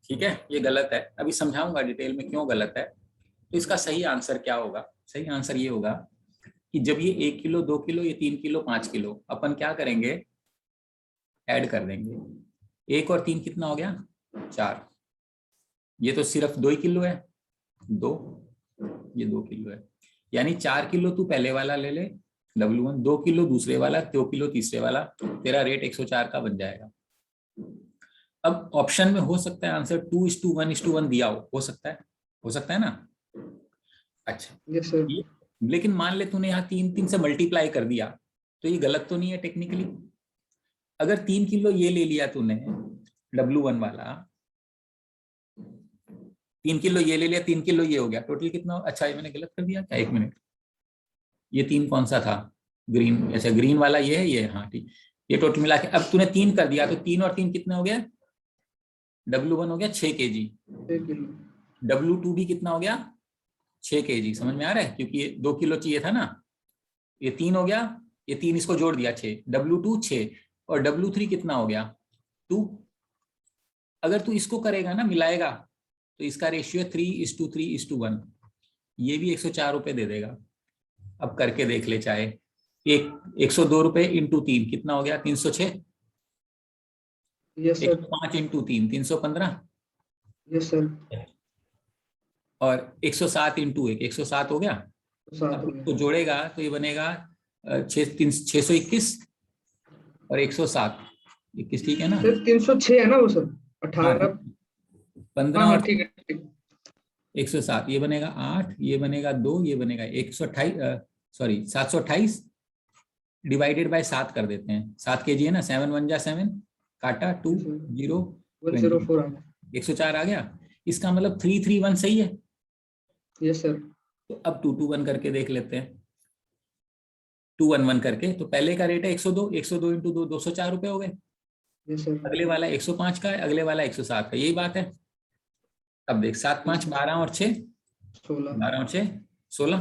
ठीक है, ये गलत है। अभी समझाऊंगा डिटेल में क्यों गलत है। तो इसका सही आंसर क्या होगा? सही आंसर ये होगा कि जब ये 1 किलो, 2 किलो, ये 3 किलो, 5 किलो, अपन क्या करेंगे? ऐड कर देंगे। 1 और 3 कितना हो गया? 4। ये तो सिर्फ 2 ही किलो है, 2, ये 2 किलो है। यानी 4 किलो तू पहले वाला ले ले W1, 2 किलो दूसरे वाला, 2 किलो तीसरे वाला, तेरा रेट 104 का बन जाएगा। अब ऑप्शन में हो सकता है आंसर 2:1:1 दिया हो सकता है ना? अच्छा, यस सर। लेकिन मान ले तूने यहाँ 3 से मल्टीप्लाई कर दिया, तो ये गलत तो नहीं है टेक्निकली? अगर 3 किलो ये ले लिया तूने W1 वाला, 3 किलो ये ले लिया, 3 किलो ये हो गया, टोटल कितना? अच्छा, ये मैंने गलत कर दिया क्या? 1 मिनट, ये 3 कौन सा था? ग्रीन। अच्छा, ग्रीन वाला ये है, ये, हाँ ठीक। ये टोटल मिला के अब तूने 3 कर दिया, तो 3 और 3 कितना हो गया? W1 हो गया 6 kg, W2 भी कितना हो गया? 6 kg। समझ में आ रहा है? क्योंकि ये 2 किलो चाहिए था ना, ये 3 हो गया, ये 3 इसको जोड़ दिया 6, W2 6, और W3 कितना हो गया? 2। अगर तू इसको करेगा ना, मिलाएगा, तो इसका रेशियो 3:3:1। ये भी 104 रुपए दे देगा। अब करके देख ले चाहे। 102 रुपए इंटू 3 कितना हो गया? 306। Yes sir. 105 into 3 315। Yes sir. और 107 इंटू 1 107 हो गया। 7 अब हो गया। इसको जोड़ेगा तो ये बनेगा 621 और 107, 21, ठीक है ना? सर 306 है ना वो सर? 18। 15 हाँ और ठीक है ठीक। 107, ये बनेगा 8, ये बनेगा 2, ये बनेगा 128, सॉरी 728 डिवाइडेड बाय 7 कर देते हैं। 7 kg है ना, 7 1 जा 7, काटा 2 0 20, 104 आ गया। 104 आ गया। इसका मतलब 331 सही है। Yes sir. तो अब 221 करके देख लेते हैं। 211 करके, तो पहले का रेट है 102, 102 इंटू 2 204 रुपए हो गए। Yes sir. अगले वाला 105 का है, अगले वाला 107 का, यही बात है। अब देख 7 5 12 और 6, 16 12 और 6 16,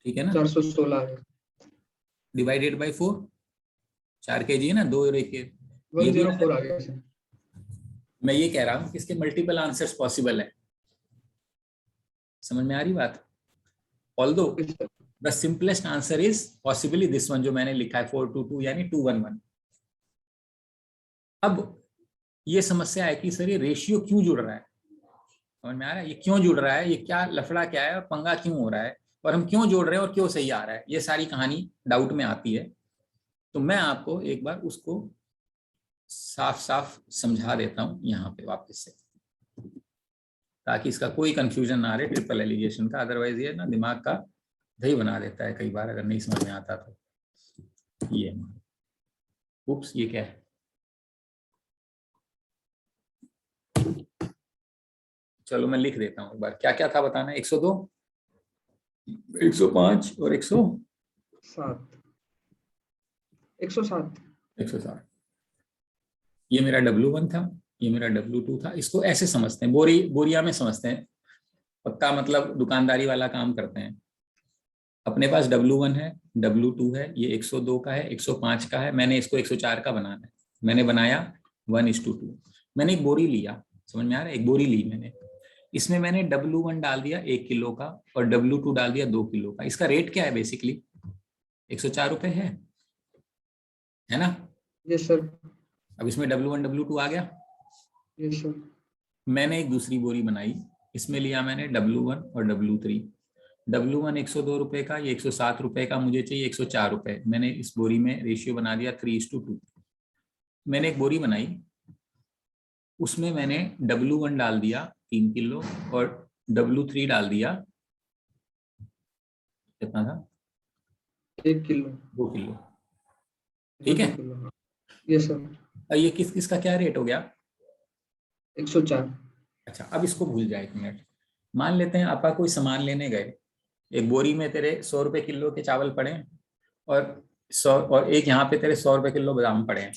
ठीक है ना? 416 आ गया। डिवाइडेड बाय 4, 4 kg है ना, 2 और 1 ये भी 104 आ गया सर। मैं ये कह रहा हूँ कि इसके मल्टीपल आंसर्स पॉसिबल है। समझ में आ रही बात? Although the simplest answer is possibly this one जो मैंने लिखा है 422 यानी 211। अब ये समस्या है कि सर ये रेशियो क्यों जुड़ रहा है? समझ में आ रहा है? ये क्यों जुड़ रहा है, ये क्या लफड़ा क्या है, और पंगा क्यों हो रहा है, और हम क्यों जोड़ रहे हैं और क्यों सही आ रहा है, ये सारी कहानी डाउट में आती है। तो मैं आपको एक बार उसको साफ साफ समझा देता हूं यहाँ पे वापस से, ताकि इसका कोई कंफ्यूजन ना रहे ट्रिपल एलिगेशन का। अदरवाइज ये ना दिमाग का दही बना देता है कई बार अगर नहीं समझ में आता तो। ये उप्स, ये क्या है? चलो मैं लिख देता हूँ एक बार, क्या क्या था बताना। 102, 105 और 107। 107। ये मेरा W1 था, ये मेरा W2 था। इसको ऐसे समझते हैं, बोरिया में समझते हैं, पक्का मतलब दुकानदारी वाला काम करते हैं। अपने पास W1 है, W2 है, ये 102 का है, 105 का है, मैंने इसको 104 का बनाना है। मैंने बनाया 1:2। मैंने एक बोरी लिया, समझ में आ रहा है? एक बोरी ली मैंने, इसमें मैंने W1 डाल दिया 1 किलो का और W2 डाल दिया 2 किलो का। इसका रेट क्या है? बेसिकली 104 रुपए है ना? Yes sir. अब इसमें W1 W2 आ गया। Yes sir. मैंने एक दूसरी बोरी बनाई, इसमें लिया मैंने W1 और W3। W1 102 रुपए का, ये 107 रुपए का, मुझे चाहिए 104 रुपए। मैंने इस बोरी में रेशियो बना दिया 3:2। मैंने एक बोरी बनाई, उसमें मैंने W1 डाल दिया 3 किलो और W3 डाल दिया, कितना था? 1 किलो 2 किलो, ठीक है? Yes sir. और ये किसका क्या रेट हो गया? 104। अच्छा, अब इसको भूल जाए 1 मिनट। मान लेते हैं आपा कोई सामान लेने गए, एक बोरी में तेरे 100 रुपए किलो के चावल पड़े और 100 और एक यहाँ पे तेरे 100 रुपए किलो बादाम पड़े हैं।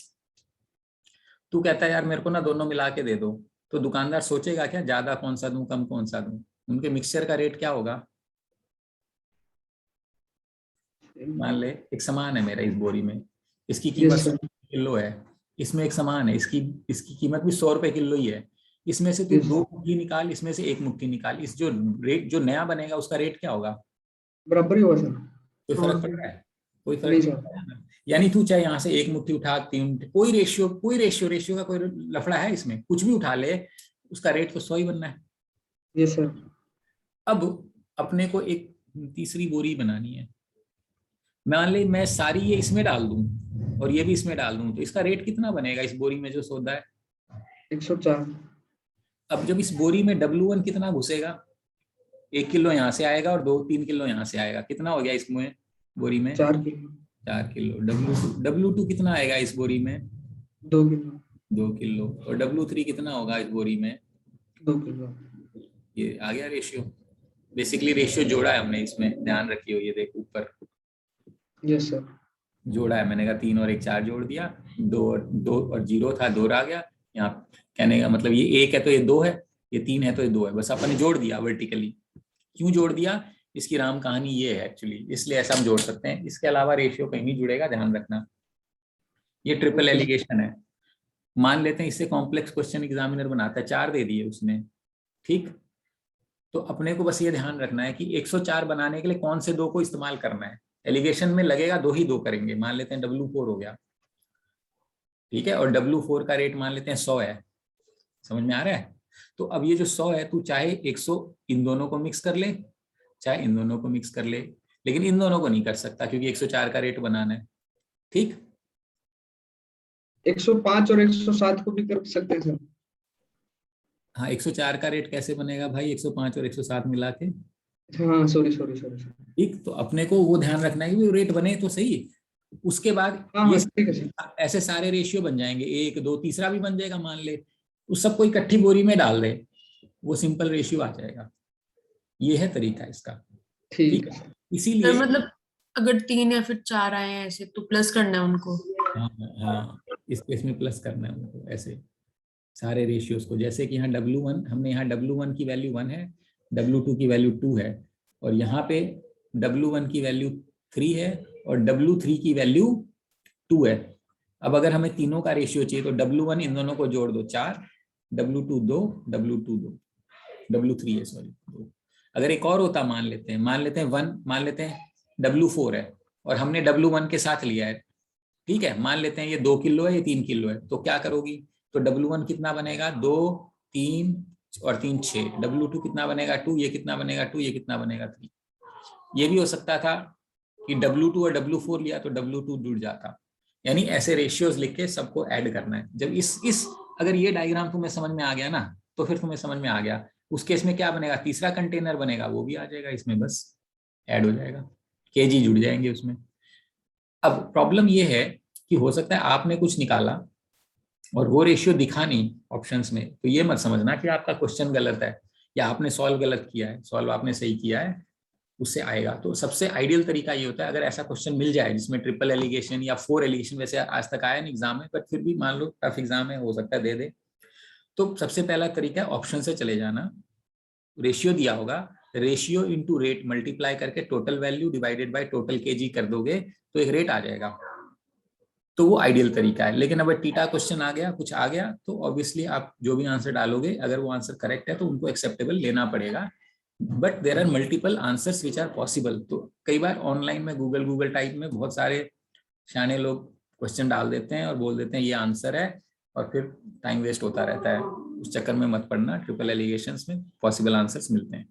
तू कहता है यार मेरे को ना दोनों मिला के दे दो, तो दुकानदार सोचेगा क्या ज्यादा कौन सा दूं कम कौन सा दूं? उनके मिक्सचर का रेट क्या होगा? मान ले एक सामान है मेरा इस बोरी में, इसकी कीमत यस 100 सर। किलो है। इसमें एक सामान है, इसकी इसकी कीमत भी 100 रुपए किलो ही है। इसमें से तू यस 2 मुट्ठी निकाल, इसमें से 1 मुट्ठी निकाल, इस जो रेट जो नया बनेगा उसका रेट क्या होगा? बराबर ही हुआ सर। कोई हाँ फर्क पड़ रहा है? कोई फर्क नहीं नहीं सर। पड़ रहा है ना। यानी तू चाहे यहाँ से 1 मुट्ठी उठा, 3 कोई रेशियो का कोई लफड़ा है इसमें? कुछ भी उठा ले, उसका रेट तो 100 ही बनना है। Yes sir. अब अपने को एक तीसरी बोरी बनानी है। मान ले मैं सारी ये इसमें डाल दूं और ये भी इसमें डाल दूं, तो इसका रेट कितना बनेगा इस बोरी में जो सौदा है? 104। अब जब इस बोरी में W1 कितना घुसेगा? 1 किलो यहाँ से आएगा और 2-3 किलो यहाँ से आएगा, कितना हो गया इसमें बोरी में? 4 किलो। 4 किलो। W2 कितना आएगा इस बोरी में? 2 किलो। 2 किलो। और W3 कितना होगा इस बोरी में? 2 किलो। ये आ गया रेशियो। बेसिकली रेशियो जोड़ा है हमने इसमें, ध्यान रखियो। ये देख ऊपर यस सर। जोड़ा है, मैंने कहा 3 और 1 4 जोड़ दिया, 2 और 0 था 2 आ गया। यहाँ कहने का मतलब ये 1 है तो ये 2 है, ये 3 है तो ये 2 है, बस अपन ने जोड़ दिया वर्टिकली। क्यों जोड़ दिया? इसकी राम कहानी ये है एक्चुअली, इसलिए ऐसा हम जोड़ सकते हैं। इसके अलावा रेशियो कहीं नहीं जुड़ेगा, ध्यान रखना। ये ट्रिपल एलिगेशन है। मान लेते हैं इससे कॉम्प्लेक्स क्वेश्चन एग्जामिनर बनाता है, 4 दे दिए उसने, ठीक। तो अपने को बस ये ध्यान रखना है कि 104 बनाने के लिए कौन से 2 को इस्तेमाल करना है। एलिगेशन में लगेगा 2 ही 2 करेंगे। मान लेते हैं W4 हो गया, ठीक है, और W4 का रेट मान लेते हैं 100 है। समझ में आ रहा है? तो अब ये जो 100 है, तू चाहे 100 इन दोनों को मिक्स कर ले, चाहे इन दोनों को मिक्स कर ले, लेकिन इन दोनों को नहीं कर सकता क्योंकि 104 का रेट बनाना है, ठीक। 105 और 107 को भी कर सकते हैं सर। हाँ, 104 का रेट कैसे बनेगा भाई? 105 और 107 मिला के, हाँ सॉरी सॉरी सॉरी सर। ठीक। तो अपने को वो ध्यान रखना है कि रेट बने तो सही। उसके बाद हाँ ये हाँ ठीक है सर। ऐसे सारे रेशियो बन जाएंगे, 1 2 तीसरा भी बन जाएगा मान ले, उस सबको इकट्ठी बोरी में डाल दे, वो सिंपल रेशियो आ जाएगा। ये है तरीका इसका, ठीक ठीक है है। सर। इसीलिए मतलब अगर 3 या फिर 4 आए हैं ऐसे तो प्लस करना है उनको। हाँ हाँ, इस केस में प्लस करना है उनको ऐसे सारे रेशियोज को। जैसे कि यहाँ W1, हमने यहाँ W1 की वैल्यू 1 है, W2 की वैल्यू 2 है, और यहाँ पे W1 की वैल्यू 3 है और W3 की वैल्यू 2 है। अब अगर हमें तीनों का रेशियो चाहिए तो W1 इन दोनों को जोड़ दो 4, W2 2, W2 2, W3 है सॉरी 2। अगर एक और होता, मान लेते हैं 1, मान लेते हैं W4 है और हमने W1 के साथ लिया है, ठीक है। मान लेते हैं ये 2 किलो है, ये 3 किलो है, तो क्या करोगी? तो W1 कितना बनेगा? 2 3 और 3 6। W2 कितना बनेगा? 2। ये कितना बनेगा? 2। ये कितना बनेगा? 3। ये भी हो सकता था कि W2 और W4 लिया तो W2 जुड़ जाता। यानी ऐसे रेशियोज लिख के सबको ऐड करना है। जब इस अगर ये डायग्राम तुम्हें समझ में आ गया ना, तो फिर तुम्हें समझ में आ गया। उस केस में क्या बनेगा? तीसरा कंटेनर बनेगा, वो भी आ जाएगा इसमें, बस ऐड हो जाएगा, केजी जुड़ जाएंगे उसमें। अब प्रॉब्लम ये है कि हो सकता है आपने कुछ निकाला और वो रेशियो दिखा नहीं ऑप्शंस में, तो ये मत समझना कि आपका क्वेश्चन गलत है या आपने सॉल्व गलत किया है। सॉल्व आपने सही किया है, उससे आएगा। तो सबसे आइडियल तरीका ये होता है, अगर ऐसा क्वेश्चन मिल जाए जिसमें ट्रिपल एलिगेशन या 4 एलिगेशन, वैसे आज तक आया नहीं एग्जाम में, पर फिर भी मान लो टफ एग्जाम है, हो सकता है दे दे, तो सबसे पहला तरीका है ऑप्शन से चले जाना। रेशियो दिया होगा, रेशियो इंटू रेट मल्टीप्लाई करके total value divided by total KG कर दोगे तो एक रेट आ जाएगा। तो वो आइडियल तरीका है। लेकिन अगर टीटा क्वेश्चन आ गया, कुछ आ गया, तो ऑब्वियसली आप जो भी आंसर डालोगे, अगर वो आंसर करेक्ट है तो उनको एक्सेप्टेबल लेना पड़ेगा। But there are multiple answers which are possible. तो कई बार ऑनलाइन में गूगल टाइप में बहुत सारे शाने लोग क्वेश्चन डाल देते हैं और बोल देते हैं ये आंसर है, और फिर टाइम वेस्ट होता रहता है। उस चक्कर में मत पड़ना, ट्रिपल एलिगेशंस में पॉसिबल आंसर्स मिलते हैं,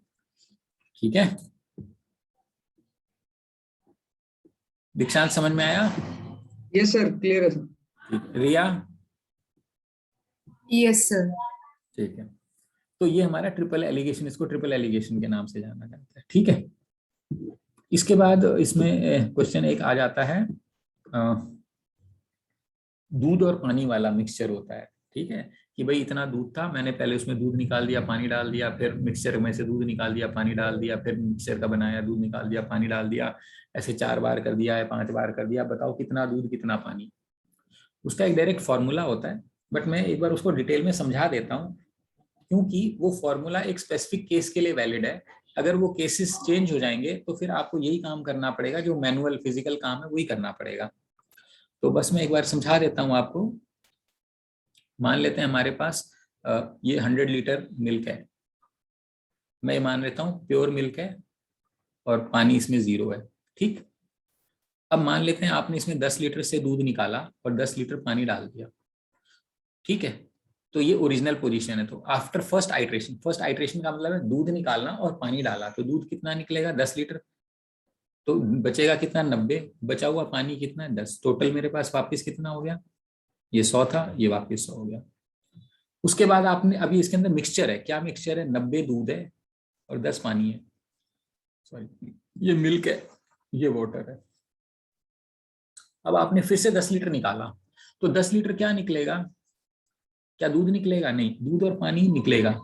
ठीक है। दीक्षांत समझ में आया? यस सर, क्लियर है सर। रिया? Yes sir. ठीक है। तो ये हमारा ट्रिपल एलिगेशन, इसको ट्रिपल एलिगेशन के नाम से जाना जाता है, ठीक है। इसके बाद इसमें क्वेश्चन एक आ जाता है, दूध और पानी वाला मिक्सचर होता है, ठीक है। कि भाई इतना दूध था, मैंने पहले उसमें दूध निकाल दिया, पानी डाल दिया, फिर मिक्सचर में से दूध निकाल दिया, पानी डाल दिया, फिर मिक्सचर का बनाया, दूध निकाल दिया, पानी डाल दिया, ऐसे 4 बार कर दिया है, 5 बार कर दिया, बताओ कितना दूध कितना पानी। उसका एक डायरेक्ट फॉर्मूला होता है, बट मैं एक बार उसको डिटेल में समझा देता हूँ, क्योंकि वो फॉर्मूला एक स्पेसिफिक केस के लिए वैलिड है। अगर वो केसेस चेंज हो जाएंगे तो फिर आपको यही काम करना पड़ेगा, जो मैनुअल फिजिकल काम है वही करना पड़ेगा। तो बस मैं एक बार समझा देता हूँ आपको। मान लेते हैं हमारे पास ये 100 लीटर मिल्क है, मैं मान लेता हूँ प्योर मिल्क है और पानी इसमें 0 है, ठीक। अब मान लेते हैं आपने इसमें 10 लीटर से दूध निकाला और 10 लीटर पानी डाल दिया, ठीक है। तो ये ओरिजिनल पोजीशन है। तो आफ्टर फर्स्ट आइट्रेशन का मतलब है दूध निकालना और पानी डाला, तो दूध कितना निकलेगा 10 लीटर, तो बचेगा कितना 90, बचा हुआ पानी कितना 10, टोटल मेरे पास वापस कितना हो गया, ये 100 था, ये वापस 100 हो गया। उसके बाद आपने अभी इसके अंदर मिक्सचर है, क्या मिक्सचर है, 90 दूध है और 10 पानी है, सॉरी ये मिल्क है, ये वाटर है। अब आपने फिर से 10 लीटर निकाला, तो 10 लीटर क्या निकलेगा, क्या दूध निकलेगा, नहीं, दूध और पानी निकलेगा,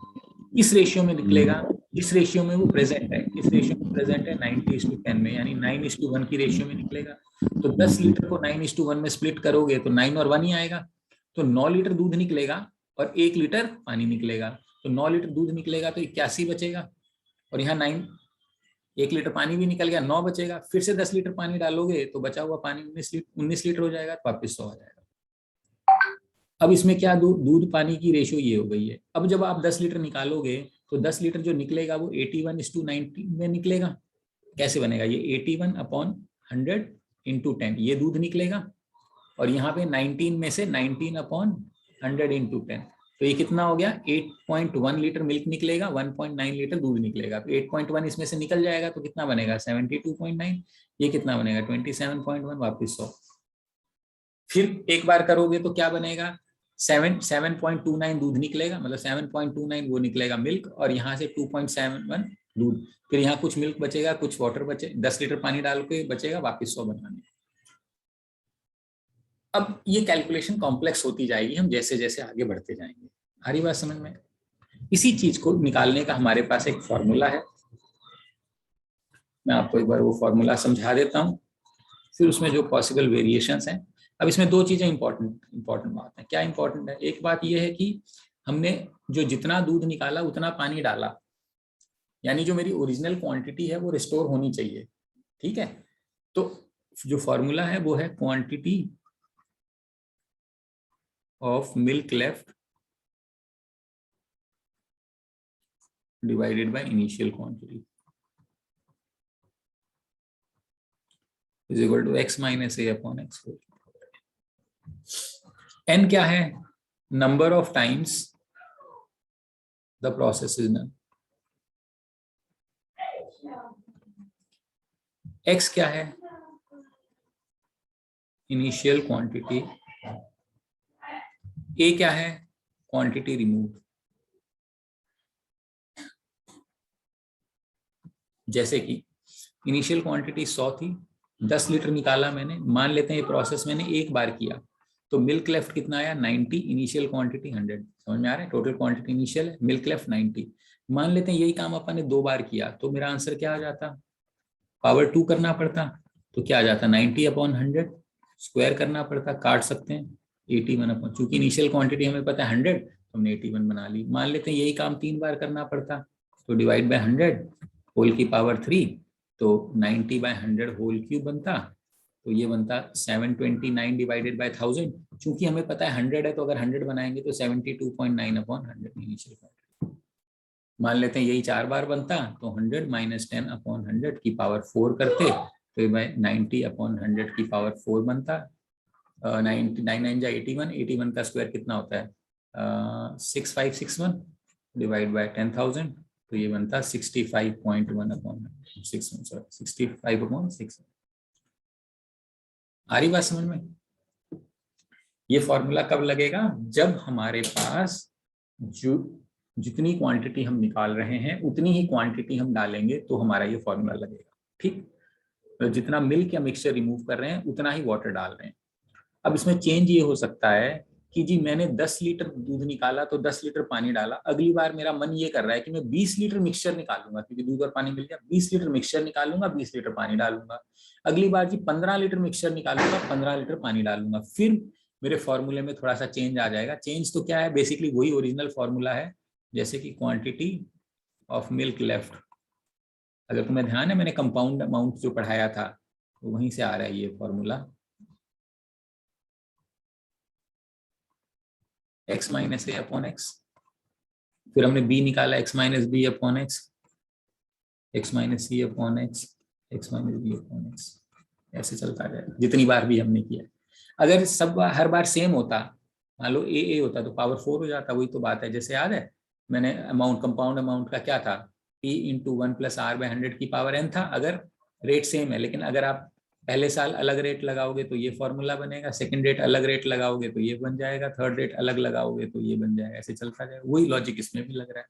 इस रेशियो में निकलेगा, जिस रेशियो में वो प्रेजेंट है, इस रेशियो में प्रेजेंट है 90:10 में, यानी 9:1 की रेशियो में निकलेगा। तो 10 लीटर को 9:1 में स्प्लिट करोगे तो 9 और 1 ही आएगा, तो 9 लीटर दूध निकलेगा और 1 लीटर पानी निकलेगा। तो 9 लीटर दूध निकलेगा तो 81 बचेगा, और यहाँ 9, 1 लीटर पानी भी निकल गया, 9 बचेगा। फिर से 10 लीटर पानी डालोगे तो बचा हुआ पानी 19 लीटर हो जाएगा, तो वापिस 100 आ जाएगा। अब इसमें क्या दूध पानी की रेशियो ये हो गई है। अब जब आप 10 लीटर निकालोगे तो 10 लीटर जो निकलेगा वो 81:90 में निकलेगा। कैसे बनेगा, ये 81/100 × 10 ये दूध निकलेगा, और यहाँ पे 19 में से 19/100 × 10, तो ये कितना हो गया, 8.1 लीटर मिल्क निकलेगा, 1.9 लीटर दूध निकलेगा। तो 8.1 इसमें से निकल जाएगा तो कितना बनेगा 72.9, ये कितना बनेगा 27.1, वापिस 100। फिर एक बार करोगे तो क्या बनेगा, 7.29 दूध निकलेगा, मतलब 7.29 वो निकलेगा मिल्क, और यहाँ से 2.71 दूध, फिर यहाँ कुछ मिल्क बचेगा, कुछ वाटर बचे, 10 लीटर पानी डाल के बचेगा, वापस 100 बनाने। अब ये कैलकुलेशन कॉम्प्लेक्स होती जाएगी हम जैसे जैसे आगे बढ़ते जाएंगे। आ रही बात समझ में। इसी चीज को निकालने का हमारे पास एक फॉर्मूला है, मैं आपको एक बार वो फॉर्मूला समझा देता हूँ, फिर उसमें जो पॉसिबल वेरिएशंस हैं। अब इसमें 2 चीजें इंपॉर्टेंट बात है। क्या इंपॉर्टेंट है, एक बात यह है कि हमने जो जितना दूध निकाला उतना पानी डाला, यानी जो मेरी ओरिजिनल क्वांटिटी है वो रिस्टोर होनी चाहिए, ठीक है। तो जो फॉर्मूला है वो है quantity of milk left divided by initial quantity is equal to x - a/x। n क्या है, number of times the process is done. x क्या है, इनिशियल क्वांटिटी। a क्या है, क्वांटिटी रिमूव। जैसे कि इनिशियल क्वांटिटी 100 थी, 10 लीटर निकाला मैंने, मान लेते हैं ये प्रोसेस मैंने एक बार किया, तो मिल्क लेफ्ट कितना आया 90, इनिशियल क्वांटिटी 100। समझ में आ रहा है, टोटल क्वांटिटी इनिशियल है, मिल्क लेफ्ट 90। मान लेते हैं यही काम अपन ने 2 बार किया, तो मेरा आंसर क्या आ जाता, पावर 2 करना पड़ता, तो क्या आ जाता 90/100, स्क्वायर करना पड़ता, काट सकते हैं 81/, चूंकि इनिशियल क्वांटिटी हमें पता है 100, तो हमने 81 बना ली। मान लेते हैं यही काम 3 बार करना पड़ता, तो डिवाइड बाय 100 होल की पावर 3, तो 90/100 होल क्यूब बनता, तो ये बनता 729 डिवाइडेड बाय 1000। चूंकि हमें पता है 100 है, तो अगर 100 बनाएंगे तो 72.9/100 इनिशियल क्वांटिटी। मान लेते हैं यही 4 बार बनता, तो 100 - 10/100 की पावर 4 करते, तो 90/100 की पावर 4 बनता। 9 जा 81, 81 का स्क्वायर कितना होता है 6561 डिवाइड बाय 10,000, तो ये बनता 65.1/6। आ रही बात समझ में। ये फॉर्मूला कब लगेगा, जब हमारे पास जो जितनी क्वांटिटी हम निकाल रहे हैं उतनी ही क्वांटिटी हम डालेंगे, तो हमारा ये फॉर्मूला लगेगा, ठीक। तो जितना मिल्क या मिक्सचर रिमूव कर रहे हैं उतना ही वाटर डाल रहे हैं। अब इसमें चेंज ये हो सकता है कि जी मैंने 10 लीटर दूध निकाला तो 10 लीटर पानी डाला, अगली बार मेरा मन ये कर रहा है कि मैं 20 लीटर मिक्सचर निकालूंगा क्योंकि दूध और पानी मिल गया, 20 लीटर मिक्सचर निकालूंगा, 20 लीटर पानी डालूंगा। अगली बार जी 15 लीटर मिक्सचर निकालूंगा, 15 लीटर पानी डालूंगा। फिर मेरे फॉर्मूले में थोड़ा सा चेंज आ जाएगा। चेंज तो क्या है, बेसिकली वही ओरिजिनल फॉर्मूला है, जैसे कि क्वांटिटी ऑफ मिल्क लेफ्ट। अगर तुम्हें ध्यान है मैंने कंपाउंड अमाउंट जो पढ़ाया था तो वहीं से आ रहा है ये formula, x minus A upon X. फिर हमने b निकाला x minus B upon X, x minus C upon X, x minus B upon X, ऐसे चलता जाएगा जितनी बार भी हमने किया। अगर सब हर बार सेम होता, मान लो ए होता तो पावर 4 हो जाता। वही तो बात है, जैसे याद है मैंने अमाउंट कंपाउंड अमाउंट का क्या था, p into 1 plus R by 100 की पावर n था अगर रेट सेम है। लेकिन अगर आप पहले साल अलग रेट लगाओगे तो ये फॉर्मूला बनेगा, सेकंड रेट अलग रेट लगाओगे तो ये बन जाएगा, थर्ड रेट अलग लगाओगे तो ये बन जाएगा, ऐसे चलता जाएगा। वही लॉजिक इसमें भी लग रहा है।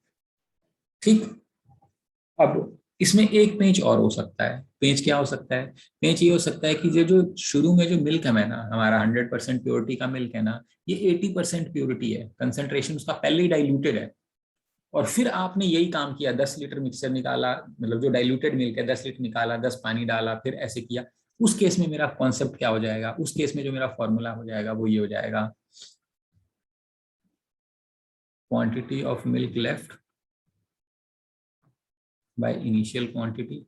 ठीक, अब इसमें एक पेंच और हो सकता है। पेंच क्या हो सकता है, पेंच ये हो सकता है कि ये जो शुरू में जो मिल्क है ना, हमारा 100% प्योरिटी का मिल्क है ना, ये 80% प्योरिटी है, कंसंट्रेशन उसका पहले ही डाइल्यूटेड है। और फिर आपने यही काम किया, 10 लीटर मिक्सचर निकाला, मतलब जो डाइल्यूटेड मिल्क है 10 लीटर निकाला, 10 पानी डाला, फिर ऐसे किया। उस केस में मेरा कॉन्सेप्ट क्या हो जाएगा, उस केस में जो मेरा फॉर्मूला हो जाएगा वो ये हो जाएगा, quantity of milk left by initial quantity,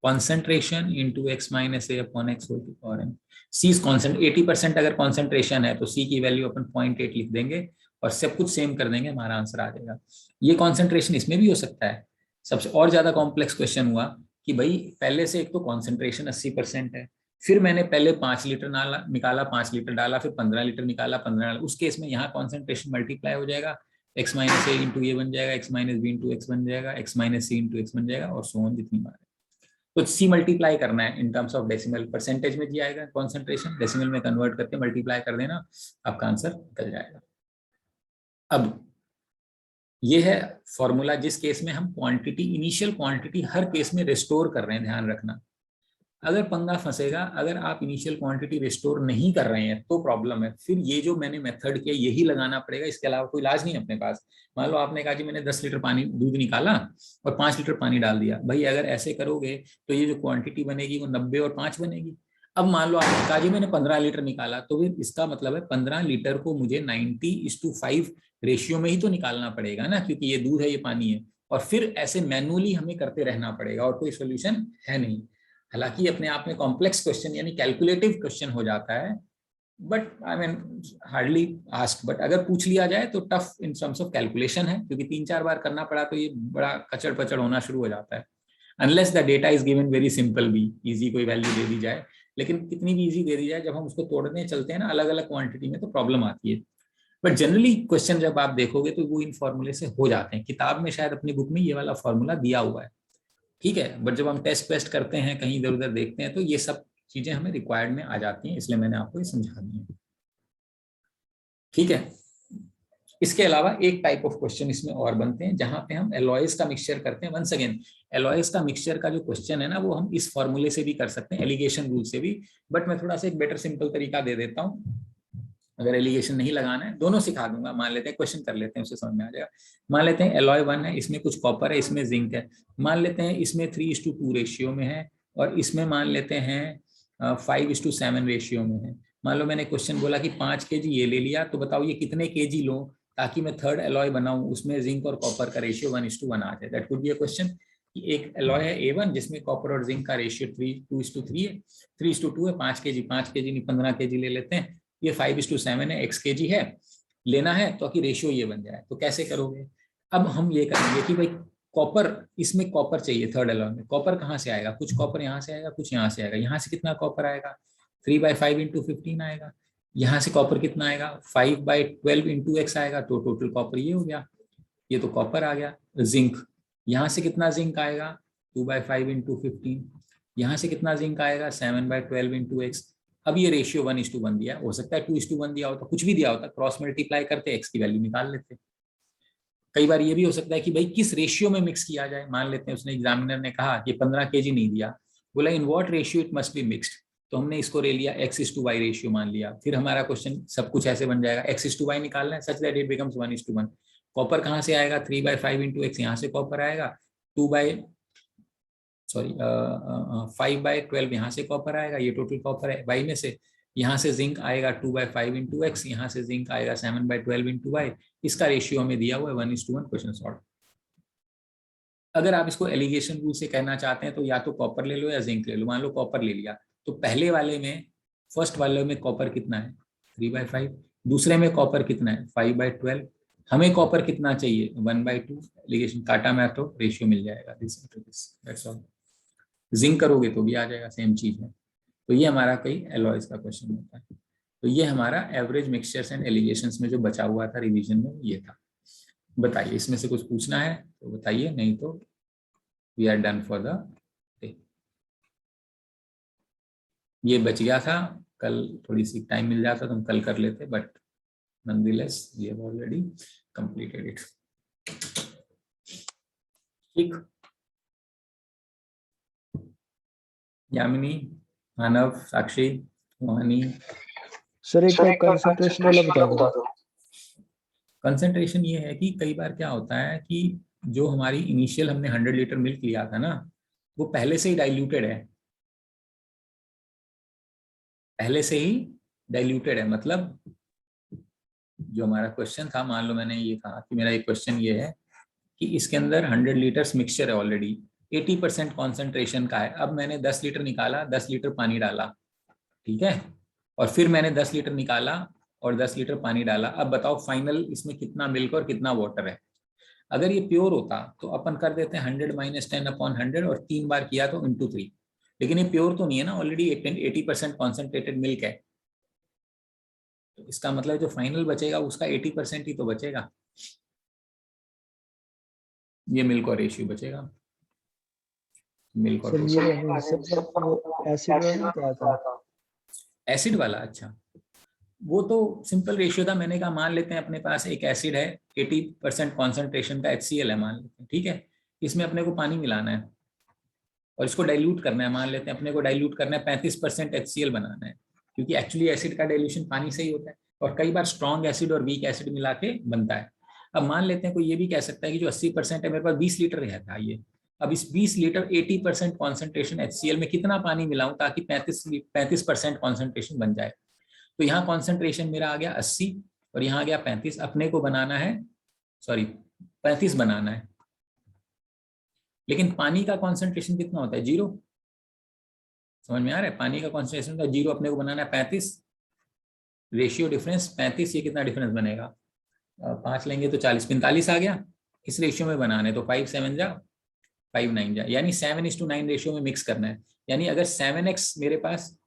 concentration into x minus a upon x whole to power n। c is constant, 80% अगर concentration है तो c की वैल्यू अपन 0.8 लिख देंगे और सब कुछ सेम कर देंगे, हमारा आंसर आ जाएगा। ये concentration इसमें भी हो सकता है। सबसे और ज्यादा कॉम्प्लेक्स क्वेश्चन हुआ कि भाई पहले से एक तो कॉन्सेंट्रेशन 80% है, फिर मैंने पहले 5 लीटर निकाला, 5 लीटर डाला, फिर 15 लीटर निकाला, 15 डाला। उस केस में यहाँ कॉन्सेंट्रेशन मल्टीप्लाई हो जाएगा, x माइनस ए इंटू ये बन जाएगा, x minus B into X बन जाएगा, x minus C into X बन जाएगा, और सो ऑन जितनी बार। तो सी मल्टीप्लाई करना है in terms of decimal, percentage में दिया आएगा कॉन्सेंट्रेशन, डेसिमल में कन्वर्ट करके मल्टीप्लाई कर देना, आपका आंसर निकल जाएगा। अब ये है फॉर्मूला जिस केस में हम क्वांटिटी, इनिशियल क्वांटिटी हर केस में रिस्टोर कर रहे हैं, ध्यान रखना। अगर पंगा फंसेगा, अगर आप इनिशियल क्वांटिटी रिस्टोर नहीं कर रहे हैं तो प्रॉब्लम है। फिर ये जो मैंने मेथड किया यही लगाना पड़ेगा, इसके अलावा कोई इलाज नहीं अपने पास। मान लो आपने कहा कि मैंने 10 लीटर पानी दूध निकाला और 5 लीटर पानी डाल दिया, भाई अगर ऐसे करोगे तो ये जो क्वांटिटी बनेगी वो 90 और 5 बनेगी। अब मान लो आपने कहा जी मैंने 15 लीटर निकाला, तो फिर इसका मतलब है 15 लीटर को मुझे 90:5 रेशियो में ही तो निकालना पड़ेगा ना, क्योंकि ये दूध है ये पानी है। और फिर ऐसे मैनुअली हमें करते रहना पड़ेगा और कोई सोल्यूशन है नहीं। हालांकि अपने आप में कॉम्प्लेक्स क्वेश्चन यानी कैलकुलेटिव क्वेश्चन हो जाता है, but I mean hardly asked. But अगर पूछ लिया जाए तो tough in terms of calculation है, क्योंकि 3-4 बार करना पड़ा तो ये बड़ा कचड़ पचड़ होना शुरू हो जाता है। Unless the data is given very simple, भी इजी कोई वैल्यू दे दी जाए, लेकिन कितनी भी इजी दे दी जाए, जब हम उसको तोड़ने चलते हैं ना अलग अलग क्वांटिटी में तो प्रॉब्लम आती है। बट जनरली क्वेश्चन जब आप देखोगे तो वो इन फॉर्मूले से हो जाते हैं। किताब में शायद अपनी बुक में ये वाला फॉर्मूला दिया हुआ है, ठीक है, बट जब हम टेस्ट वेस्ट करते हैं कहीं इधर उधर देखते हैं तो ये सब चीजें हमें रिक्वायर्ड में आ जाती हैं, इसलिए मैंने आपको ये समझा दी है। ठीक है, इसके अलावा एक टाइप ऑफ क्वेश्चन इसमें और बनते हैं जहां पे हम एलॉयज का मिक्सचर करते हैं। वंस अगेन एलॉयज का मिक्सचर का जो क्वेश्चन है ना वो हम इस फॉर्मूले से भी कर सकते हैं, एलिगेशन रूल से भी, बट मैं थोड़ा सा एक बेटर सिंपल तरीका दे देता हूँ। अगर एलिगेशन नहीं लगाना है, दोनों सिखा दूंगा। मान लेते हैं क्वेश्चन कर लेते हैं, उससे समझ में आ जाएगा। मान लेते हैं एलॉय 1 है, इसमें कुछ कॉपर है, इसमें जिंक है। मान लेते हैं इसमें 3:2 रेशियो में है और इसमें मान लेते हैं 5:7 रेशियो में है। मान लो मैंने क्वेश्चन बोला कि 5 kg ये ले लिया, तो बताओ ये कितने kg लो ताकि मैं थर्ड एलॉय बनाऊं, उसमें जिंक और कॉपर का रेशियो 1:1 आ जाए। That would be a question. एक एलॉय है A1 जिसमें कॉपर और जिंक का रेशियो 2:3 है, 3:2 है, 5 kg नहीं 15 kg ले लेते हैं। ये 5:7 है, x kg है, लेना है तो कि रेशियो ये बन जाए। तो कैसे करोगे, अब हम ये करेंगे कि भाई कॉपर, इसमें कॉपर चाहिए थर्ड एलॉय में, कॉपर कहाँ से आएगा, कुछ कॉपर यहाँ से आएगा, कुछ यहाँ से आएगा। यहाँ से कितना कॉपर आएगा, 3/5 × 15 आएगा। यहाँ से कॉपर कितना आएगा, 5/12 × x आएगा। तो टोटल कॉपर ये हो गया, ये तो कॉपर आ गया। जिंक, यहाँ से कितना जिंक आएगा, 2/5 × 15। यहाँ से कितना जिंक आएगा, 7/12 × x। अब ये रेशियो 1:1 दिया, हो सकता है 2:1 दिया होता, कुछ भी दिया होता, क्रॉस मल्टीप्लाई करते x की वैल्यू निकाल लेते। कई बार ये भी हो सकता है कि भाई किस रेशियो में मिक्स किया जाए। मान लेते हैं उसने एग्जामिनर ने कहा कि 15 kg नहीं दिया, बोला in what ratio it must be mixed. तो हमने इसको ले लिया x:y रेशियो मान लिया। फिर हमारा क्वेश्चन सब कुछ ऐसे बन जाएगा, x:y निकालना है such that it becomes 1:1। Copper कहाँ से आएगा, 3/5 इंटू एक्स, यहाँ से कॉपर आएगा। 5/12 यहाँ से कॉपर आएगा, ये टोटल कॉपर है वाई में से। यहाँ से जिंक आएगा 2/5 इंटू एक्स, यहाँ से जिंक आएगा 7/12 इंटू वाई। इसका रेशियो हमें दिया हुआ है 1:1। Question solve. अगर आप इसको एलिगेशन रूल से कहना चाहते हैं तो या तो कॉपर ले लो या जिंक ले लो। मान लो कॉपर ले लिया, तो पहले वाले में, फर्स्ट वाले में कॉपर कितना है 3/5, दूसरे में कॉपर कितना है 5/12, हमें कॉपर कितना चाहिए 1/2। एलिगेशन काटा मैं तो रेशियो मिल जाएगा, दिस दैट्स ऑल। जिंक करोगे तो भी आ जाएगा, सेम चीज है। तो ये हमारा कई एलॉयज का क्वेश्चन होता है। तो ये हमारा एवरेज मिक्सचर्स एंड एलिगेशंस में जो बचा हुआ था रिवीजन में ये था। बताइए इसमें से कुछ पूछना है तो बताइए, नहीं तो we are done for the day. ये बच गया था, कल थोड़ी सी टाइम मिल जाता तो हम कल कर लेते, but nonetheless we have already completed it. ठीक, यामिनी, मानव, साक्षी, मोहनी। सर एक बार कंसंट्रेशन वाला बता दो। कंसंट्रेशन ये है कि कई बार क्या होता है कि जो हमारी इनिशियल हमने 100 लीटर मिल्क लिया था ना, वो पहले से ही डाइल्यूटेड है, पहले से ही डाइल्यूटेड है। मतलब जो हमारा क्वेश्चन था, मान लो मैंने ये कहा कि मेरा एक क्वेश्चन ये है कि इसके अंदर 100 लीटर्स मिक्सचर है ऑलरेडी, 80% कॉन्सेंट्रेशन का है। अब मैंने 10 लीटर निकाला, 10 लीटर पानी डाला, ठीक है, और फिर मैंने 10 लीटर निकाला और 10 लीटर पानी डाला। अब बताओ फाइनल इसमें कितना मिल्क और कितना वाटर है। अगर ये प्योर होता तो अपन कर देते हैं 100 - 10/100 और 3 बार किया तो इंटू 3। लेकिन ये प्योर तो नहीं है ना, ऑलरेडी 80% कॉन्सेंट्रेटेड मिल्क है, तो इसका मतलब जो फाइनल बचेगा उसका 80% ही तो बचेगा, ये मिल्क और रेशियो बचेगा। मिल्क और एसिड वाला क्या था? एसिड वाला, अच्छा वो तो सिंपल रेशियो था। मैंने कहा मान लेते हैं अपने पास एक एसिड है 80% कॉन्सेंट्रेशन का HCl है मान लेते हैं, ठीक है, इसमें अपने को पानी मिलाना है और इसको डाइल्यूट करना है। मान लेते हैं अपने को डाइल्यूट करना है, 35% HCl बनाना है, क्योंकि एक्चुअली एसिड का डाइल्यूशन पानी से ही होता है और कई बार स्ट्रॉन्ग एसिड और वीक एसिड मिला के बनता है। अब मान लेते हैं कोई ये भी कह सकता है कि जो 80% है, मेरे पास 20 लीटर रहता है ये, अब इस 20 लीटर 80% कॉन्सेंट्रेशन HCl में कितना पानी मिलाऊं ताकि 35% कॉन्सेंट्रेशन बन जाए। तो यहाँ कॉन्सेंट्रेशन मेरा आ गया 80 और यहाँ आ गया 35। अपने को बनाना है, सॉरी 35 बनाना है, लेकिन पानी का कॉन्सेंट्रेशन कितना होता है 0। समझ में आ रहा है, पानी का कॉन्सेंट्रेशन का 0, अपने को बनाना है 35। रेशियो डिफरेंस 35, ये कितना डिफरेंस बनेगा 5 लेंगे तो 40, 45 आ गया। इस रेशियो में बनाना है तो 5 7 जा 5 9 जा, यानी 7:9 रेशियो में मिक्स करना है। यानी अगर 7x मेरे पास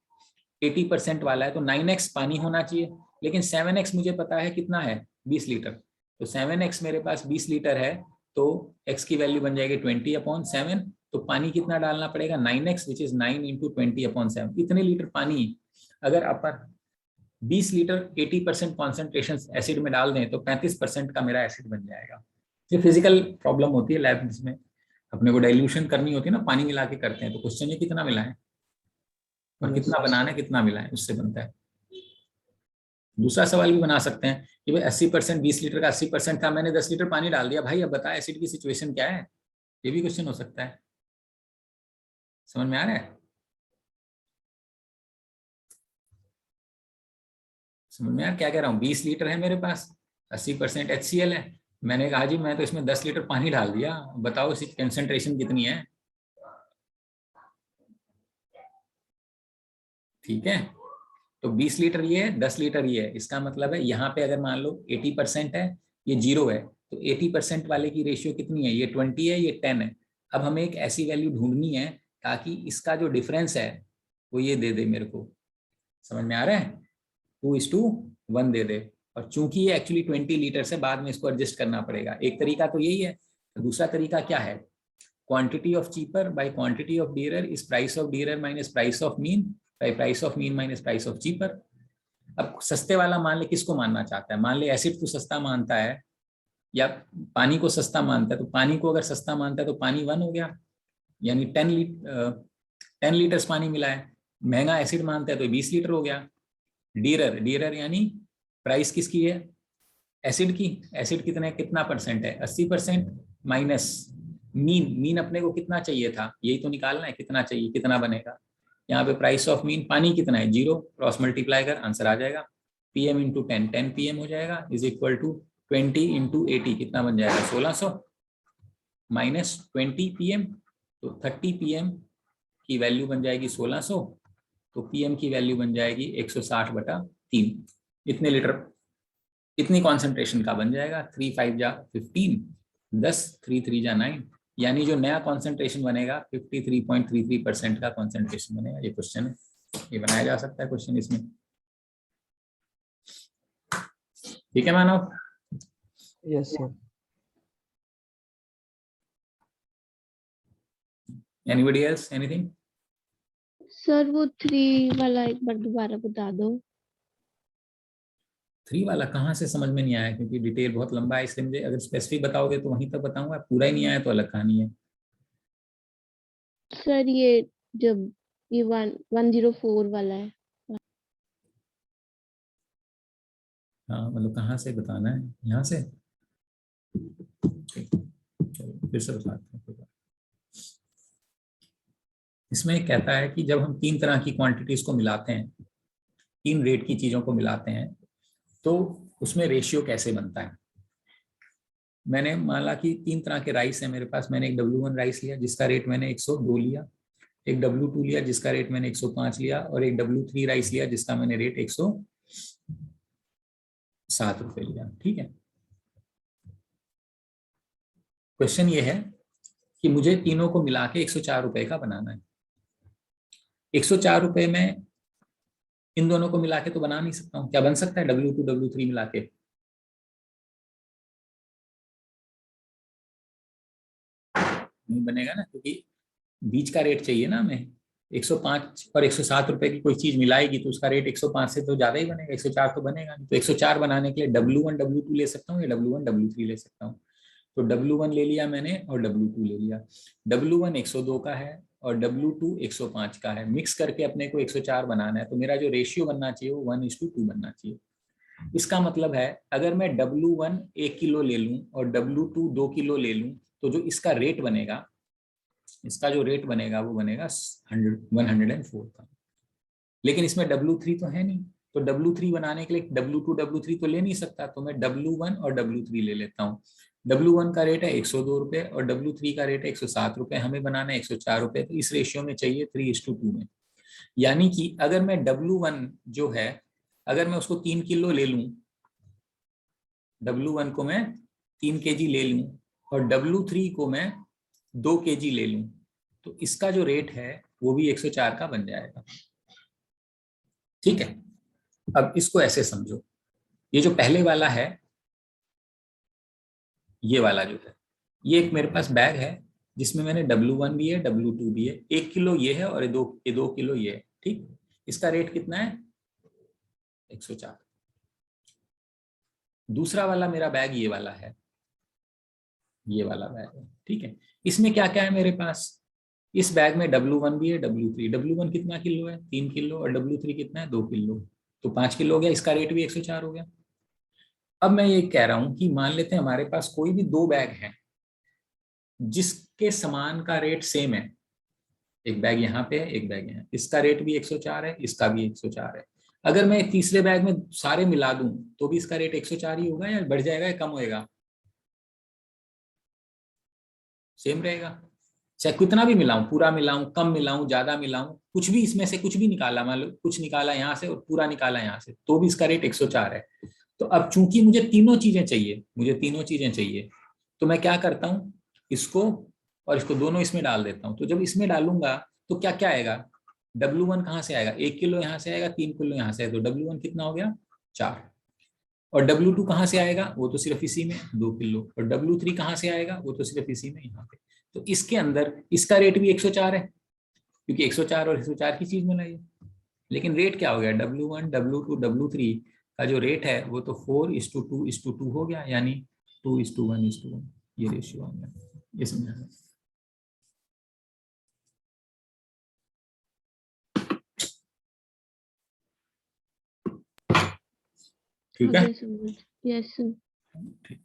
80% वाला है तो 9x पानी होना चाहिए, लेकिन 7x मुझे पता है कितना है 20 लीटर, तो 7x मेरे पास 20 लीटर है तो x की वैल्यू बन जाएगी 20/7। तो पानी कितना डालना पड़ेगा 9x, विच इज 9 × 20/7। इतने लीटर पानी अगर अपन 20 लीटर 80% कॉन्सेंट्रेशन एसिड में डाल दें तो 35% का मेरा एसिड बन जाएगा। ये फिजिकल प्रॉब्लम होती है लैब में, अपने को डाइल्यूशन करनी होती है ना, पानी मिला के करते हैं। तो क्वेश्चन ये कितना मिला है और कितना बनाना है, कितना मिला है, उससे बनता है। दूसरा सवाल भी बना सकते हैं कि भाई 80%, 20 लीटर का 80% था, मैंने 10 लीटर पानी डाल दिया, भाई अब बता एसिड की सिचुएशन क्या है। ये भी क्वेश्चन हो सकता है। समझ में आ रहा है, समझ में यार क्या कह रहा हूँ। 20 लीटर है मेरे पास, 80% HCl है, मैंने कहा जी मैं तो इसमें 10 लीटर पानी डाल दिया, बताओ इसकी कंसंट्रेशन कितनी है। ठीक है, तो 20 लीटर ये है, 10 लीटर ये है। इसका मतलब है यहाँ पे अगर मान लो 80% है, ये 0 है, तो 80% वाले की रेशियो कितनी है, ये 20 है, ये 10 है। अब हमें एक ऐसी वैल्यू ढूंढनी है ताकि इसका जो डिफरेंस है वो ये दे दे मेरे को। समझ में आ रहा है, 2:1 दे दे। और चूंकि ये एक्चुअली 20 लीटर से, बाद में इसको एडजस्ट करना पड़ेगा। एक तरीका तो यही है। दूसरा तरीका क्या है, quantity of cheaper by quantity of dearer is price of dearer minus price of mean by price of mean minus price of cheaper. अब सस्ते वाला मान ले किसको मानना चाहता है, मान ले एसिड को सस्ता मानता है या पानी को सस्ता मानता है। तो पानी को अगर सस्ता मानता है तो पानी 1 हो गया, यानी 10 लीटर्स पानी मिला है। महंगा एसिड मानते हैं तो 20 लीटर हो गया। डीरर, डीरर यानी प्राइस किसकी है, एसिड की। एसिड कितना परसेंट है, 80%, माइनस मीन, मीन अपने को कितना चाहिए था, यही तो निकालना है, कितना चाहिए, कितना बनेगा। यहाँ पे प्राइस ऑफ मीन, पानी कितना है 0, क्रॉस मल्टीप्लाई कर आंसर आ जाएगा। पीएम इंटू 10, 10 पीएम हो जाएगा, इज इक्वल टू 20 इंटू 80, कितना बन जाएगा 1600, माइनस 20 पीएम, तो 30 पीएम की वैल्यू बन जाएगी 1600, तो पीएम की वैल्यू बन जाएगी 160/3। इतने लीटर, इतनी कॉन्सेंट्रेशन का बन जाएगा। 3 5 जा 15, 10 3 3 जा 9, यानी जो नया कॉन्सेंट्रेशन बनेगा 53.33% का कॉन्सेंट्रेशन बनेगा। ये क्वेश्चन है, ये बनाया जा सकता है क्वेश्चन इसमें। ठीक है Manav? Yes sir. Anybody else, anything? Sir वो 3 वाला एक बार दोबारा बता दो। 3 वाला कहाँ से समझ में नहीं आया, क्योंकि डिटेल बहुत लंबा है, इसलिए मुझे अगर स्पेसिफिक बताओगे तो वहीं तक बताऊंगा, पूरा ही नहीं आया तो अलग कहानी है। सर ये जब ये 104 वाला है। हाँ मतलब कहाँ से बताना है, यहाँ से? चलो फिर से बताते हैं। इसमें कहता है कि जब हम 3 तरह की क्वांटिटीज को मिलाते हैं, 3 रेट की चीजों को मिलाते हैं, तो उसमें रेशियो कैसे बनता है। मैंने माना कि 3 तरह के राइस है मेरे पास, मैंने एक W1 राइस लिया जिसका रेट मैंने 102 लिया, एक W2 लिया जिसका रेट मैंने 105 लिया, और एक W3 राइस लिया जिसका मैंने रेट 107 रुपए लिया। ठीक है, क्वेश्चन ये है कि मुझे तीनों को मिला के 104 रुपए का बनाना है। 104 रुपए में इन दोनों को मिला के तो बना नहीं सकता हूँ, क्या बन सकता है W2 W3 मिला के? नहीं बनेगा ना, क्योंकि बीच का रेट चाहिए ना हमें। 105 और 107 रुपए की कोई चीज मिलाएगी तो उसका रेट 105 से तो ज्यादा ही बनेगा, 104 तो बनेगा नहीं। तो 104 बनाने के लिए W1 W2 ले सकता हूँ या W1 W3 ले सकता हूँ। तो W1 ले लिया मैंने और W2 ले लिया। W1 102 का है और W2 105 का है, मिक्स करके अपने को 104 बनाना है। तो मेरा जो रेशियो बनना चाहिए वो 1:2 बनना चाहिए। इसका मतलब है अगर मैं W1 1 किलो ले लूं और W2 2 किलो ले लूं, तो जो इसका रेट बनेगा, इसका जो रेट बनेगा वो बनेगा 104 का। लेकिन इसमें W3 तो है नहीं, तो W3 बनाने के लिए W2 W3 तो ले नहीं सकता, तो मैं W1 और W3 ले लेता हूँ। W1 का रेट है 102 रुपए और W3 का रेट है 107 रुपए, हमें बनाना है 104 रुपए, तो इस रेशियो में चाहिए 3:2 में। यानी कि अगर मैं W1 जो है, अगर मैं उसको 3 किलो ले लूं, W1 को मैं 3 kg ले लूं और W3 को मैं 2 kg ले लूं, तो इसका जो रेट है वो भी 104 का बन जाएगा। ठीक है, अब इसको ऐसे समझो, ये जो पहले वाला है, ये वाला जो है, ये एक मेरे पास बैग है जिसमें मैंने W1 भी है W2 भी है, 1 किलो ये है और ये 2 किलो ये है। ठीक, इसका रेट कितना है 104। दूसरा वाला मेरा बैग ये वाला है, ये वाला बैग है। ठीक है, इसमें क्या क्या है मेरे पास, इस बैग में W1 भी है W3। W1 कितना किलो है 3 किलो और W3 कितना है 2 किलो, तो 5 किलो हो गया, इसका रेट भी 104 हो गया। अब मैं ये कह रहा हूं कि मान लेते हैं हमारे पास कोई भी 2 बैग है जिसके सामान का रेट सेम है, एक बैग यहाँ पे है एक बैग यहाँ, इसका रेट भी 104 है, इसका भी 104 है। अगर मैं तीसरे बैग में सारे मिला दूं तो भी इसका रेट 104 ही होगा या बढ़ जाएगा या कम होएगा? सेम रहेगा। चाहे कितना भी मिलाऊं, पूरा मिलाऊं, कम मिलाऊं, ज्यादा मिलाऊं, कुछ भी इसमें से कुछ भी निकाला, मान लो कुछ निकाला यहाँ से और पूरा निकाला यहाँ से, तो भी इसका रेट 104 है। तो अब चूंकि मुझे तीनों चीजें चाहिए, तो मैं क्या करता हूँ, इसको और इसको दोनों इसमें डाल देता हूँ। तो जब इसमें डालूंगा तो क्या क्या आएगा, W1 कहाँ से आएगा, 1 किलो यहाँ से आएगा, 3 किलो यहाँ से, तो W1 कितना हो गया 4। और W2 कहाँ से आएगा, वो तो सिर्फ इसी में 2 किलो, और W3 कहाँ से आएगा, वो तो सिर्फ इसी में यहाँ पे। तो इसके अंदर इसका रेट भी 104 है, क्योंकि 104 और 104 की चीज मिलाई है। लेकिन रेट क्या हो गया, W1 W2 W3 का जो रेट है वो तो 4:2:2 हो गया, यानी 2:1:1 ये रेशियो आ गया। ये समझा? ठीक है। आगे समझ। Yes sir. ठीक।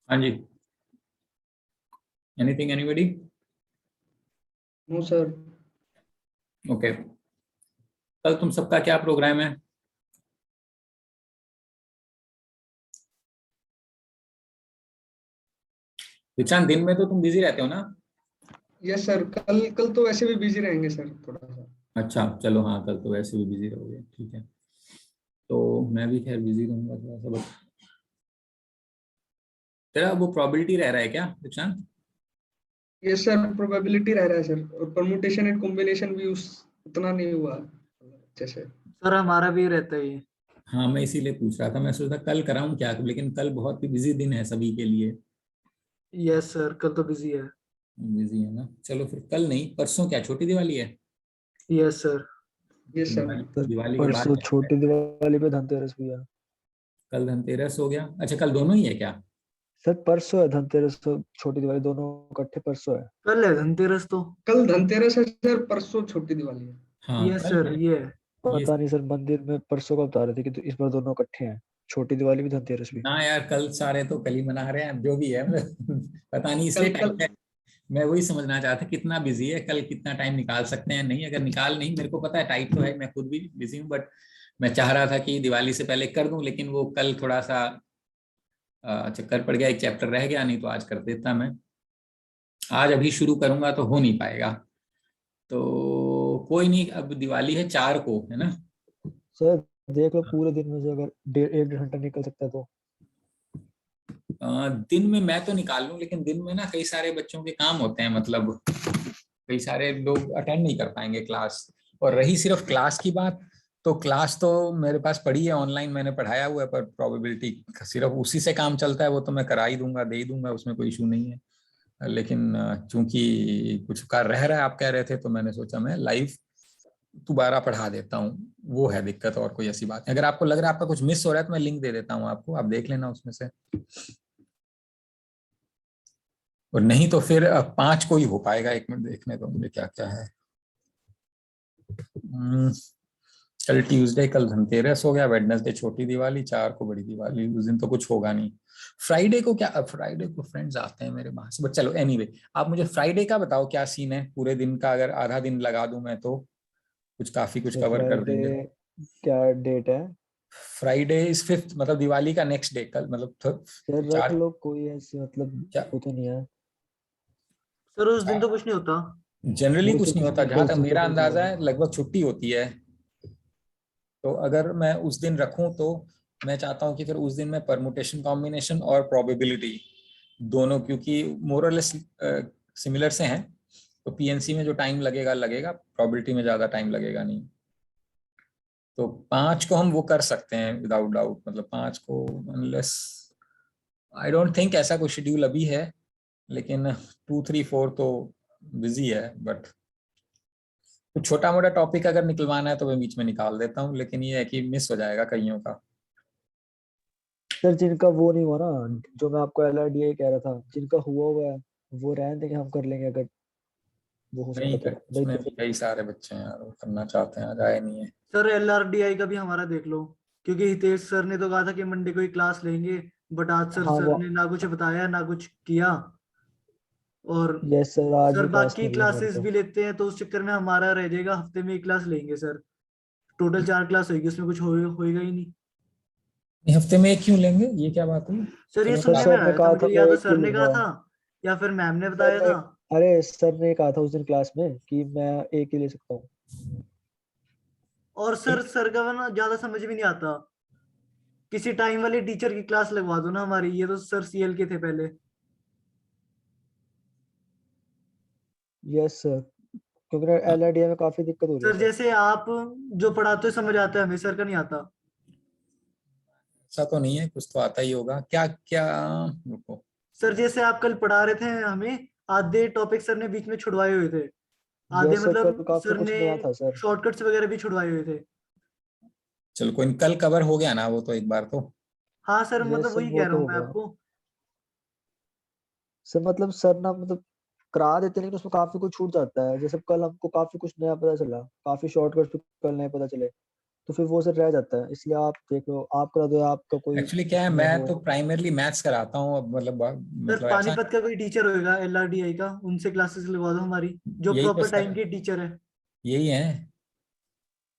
हाँ जी, anything anybody? No sir. Okay, कल तुम सबका क्या प्रोग्राम है? दीक्षांत, दिन में तो तुम बिजी रहते हो ना? यस सर, कल कल तो वैसे भी बिजी रहेंगे सर थोड़ा सा। अच्छा चलो, हाँ कल तो वैसे भी बिजी रहोगे, ठीक है। तो मैं भी खैर बिजी रहूंगा थोड़ा सा, बस तेरा वो प्रोबेबिलिटी रह रहा है क्या दीक्षांत? यस सर, प्रोबेबिलिटी रह रहा है सर, और परमुटेशन एंड कॉम्बिनेशन भी उस उतना नहीं हुआ अच्छे से। सर हमारा भी रहता है ये। हाँ मैं इसीलिए पूछ रहा था, मैं सोचा कल कराऊं क्या, लेकिन कल बहुत ही बिजी दिन है सभी के लिए। यस सर, कल तो बिजी है। बिजी है ना, चलो फिर कल नहीं, परसों क्या छोटी दिवाली है? Yes sir. Yes sir. Diwali sir Diwali के बाद परसों क्या है? छोटी दिवाली पे धनतेरस भी है। कल धनतेरस हो गया, अच्छा कल दोनों ही है क्या? सर परसों है धनतेरस, तो छोटी दिवाली दोनों इकट्ठे परसों है। कल है धनतेरस तो। कल धनतेरस है सर, परसों छोटी दिवाली है। हाँ यस कल सर है। ये है। ये पता नहीं सर, मंदिर में परसों का बता रहे थे कि तो इस बार दोनों इकट्ठे हैं, छोटी दिवाली भी धनतेरस भी। ना यार, कल सारे तो कल ही मना रहे हैं, जो भी है मतलब पता नहीं, इसलिए कल टाइम कल है। मैं वही समझना चाहता कितना बिजी है, कल कितना टाइम निकाल सकते हैं, नहीं अगर निकाल, नहीं मेरे को पता है टाइट तो है, मैं खुद भी बिजी हूँ, बट मैं चाह रहा था कि दिवाली से पहले कर दूं, लेकिन वो कल थोड़ा सा चक्कर पड़ गया, एक चैप्टर रह गया, नहीं तो आज कर देता मैं। आज अभी शुरू करूंगा तो हो नहीं पाएगा, तो कोई नहीं, अब दिवाली है 4 को, है ना? सर देख लो पूरे दिन में से अगर 1.5 घंटा निकल सकता है तो। दिन में मैं तो निकाल लूं, लेकिन दिन में ना कई सारे बच्चों के काम होते हैं, मतलब कई सारे लोग अटेंड नहीं कर पाएंगे क्लास। और रही सिर्फ क्लास की बात, तो क्लास तो मेरे पास पड़ी है ऑनलाइन, मैंने पढ़ाया हुआ है, पर प्रोबेबिलिटी सिर्फ उसी से काम चलता है, वो तो मैं करा ही दूंगा, दे ही दूंगा, उसमें कोई इशू नहीं है। लेकिन चूंकि कुछ कार्य रह रहा है, आप कह रहे थे, तो मैंने सोचा मैं लाइव दोबारा पढ़ा देता हूँ, वो है दिक्कत, और कोई ऐसी बात नहीं। अगर आपको लग रहा है आपका कुछ मिस हो रहा है तो मैं लिंक दे देता हूँ आपको, आप देख लेना उसमें से, और नहीं तो फिर 5 को ही हो पाएगा। 1 मिनट देखने दो मुझे क्या क्या है। कल ट्यूसडे, कल धनतेरस हो गया, वेडनेसडे छोटी दिवाली, 4 को बड़ी दिवाली, उस दिन तो कुछ होगा नहीं। फ्राइडे को क्या, फ्राइडे को फ्रेंड्स आते हैं मेरे वहां से, बट चलो एनीवे, आप मुझे फ्राइडे का बताओ क्या सीन है पूरे दिन का, अगर आधा दिन लगा दूं मैं तो कुछ काफी कुछ सर कवर कर फ्राइडे देंगे। क्या डेट है? फ्राइडे इज 5th, मतलब दिवाली का नेक्स्ट डे, कल मतलब सर रख 4 लो, कोई ऐसी मतलब क्या, वो तो नहीं है। सर उस दिन तो कुछ नहीं होता। जनरली वही तो कुछ नहीं कुछ होता, नहीं, जहां उस तक दिन तो मेरा कुछ नहीं अंदाजा होगा। है लगभग छुट्टी होती है। तो अगर मैं उस दिन रखूं तो मैं चाहता हूं कि फिर उस दिन मैं परमुटेशन कॉम्बिनेशन और प्रोबेबिलिटी दोनों, क्योंकि मोरलेस सिमिलर से हैं, तो पीएनसी में जो टाइम लगेगा लगेगा, प्रोबेबिलिटी में ज्यादा टाइम लगेगा नहीं। तो 5 को हम वो कर सकते हैं विदाउट डाउट, मतलब 5 को, अनलेस आई डोंट थिंक ऐसा कोई शेड्यूल अभी है, लेकिन 2, 3, 4 तो बिजी है, बट कुछ छोटा मोटा टॉपिक अगर निकलवाना है तो मैं बीच में निकाल देता हूँ, लेकिन ये है कि मिस हो जाएगा कईयों का। सर जिनका वो नहीं हुआ ना, जो मैं आपको LRDA कह रहा था, जिनका हुआ है वो रहने देंगे, हम कर लेंगे अगर वो हो नहीं सका तो। कर, नहीं उसमें तो भी फिर कई सारे बच्चे हैं यार, वो करना चाहते हैं, आज आए नहीं है। सर LRDI का भी हमारा देख लो, क्योंकि हितेश सर ने तो कहा था कि मंडे को ही क्लास लेंगे, बट आज सर हाँ सर वो, ने ना कुछ बताया ना कुछ किया। और यस सर आज सर भी क्लास बाकी नहीं ली हमारी क्लासेस तो। भी लेते हैं, तो उस चक्कर में हमारा रह जाएगा, हफ्ते में एक क्लास लेंगे सर। टोटल 4 क्लास होगी, उसमें कुछ होएगा ही नहीं। हफ्ते में एक क्यों लेंगे, ये क्या बात हुई? सर ये चलो सर सुनने क्लास, में सर ने आया था कहा था मुझे, या मैं तो एक ही सर ने कहा लूंगा। था या फिर मैम ने सर बताया ने, था। अरे सर ने कहा था उस दिन क्लास में कि मैं एक ही ले सकता हूँ। और सर का ना ज्यादा समझ भी नहीं आता, किसी टाइम वाले टीचर की क्लास लगवा दो ना हमारी, ये तो सर सीएल के थे पहले। यस सर, क्योंकि LRDA में काफी दिक्कत हो रही है सर सर। जैसे आप जो पढ़ाते हो समझ आता है हमें, सर का नहीं आता। ऐसा तो नहीं है, कुछ तो आता ही होगा, क्या क्या, रुको। सर जैसे आप कल पढ़ा रहे थे हमें, आधे टॉपिक सर ने बीच में छुड़वाए हुए थे, आधे यस सर, कल मतलब काफी सर कुछ ने नया था सर। शॉर्टकट्स वगैरह भी छुड़वाए हुए थे। चलो कोई नहीं, कल कवर हो गया ना वो तो एक बार तो। हाँ सर, मतलब यस सर वही वो कह रहा तो हूँ हो मैं गया आपको। सर, मतलब सर ना मतलब करा देते हैं, लेकिन उसमें काफी कुछ छूट जाता है। जैसे कल हमको काफी कुछ नया पता चला, काफी शॉर्टकट्स भी कल नए पता चले। तो फिर वो सर रह जाता है, इसलिए आप देख लो, आप करा दो, आपका कोई एक्चुअली क्या है, उसमें मैं हो। तो प्राइमरली मैथ्स कराता हूँ, अब मतलब सर ऐसा पानीपत का कोई टीचर होगा LRDI का, उनसे क्लासेस लगवा दो हमारी, जो यही तो प्रॉपर टाइम सर, के टीचर है। यही है।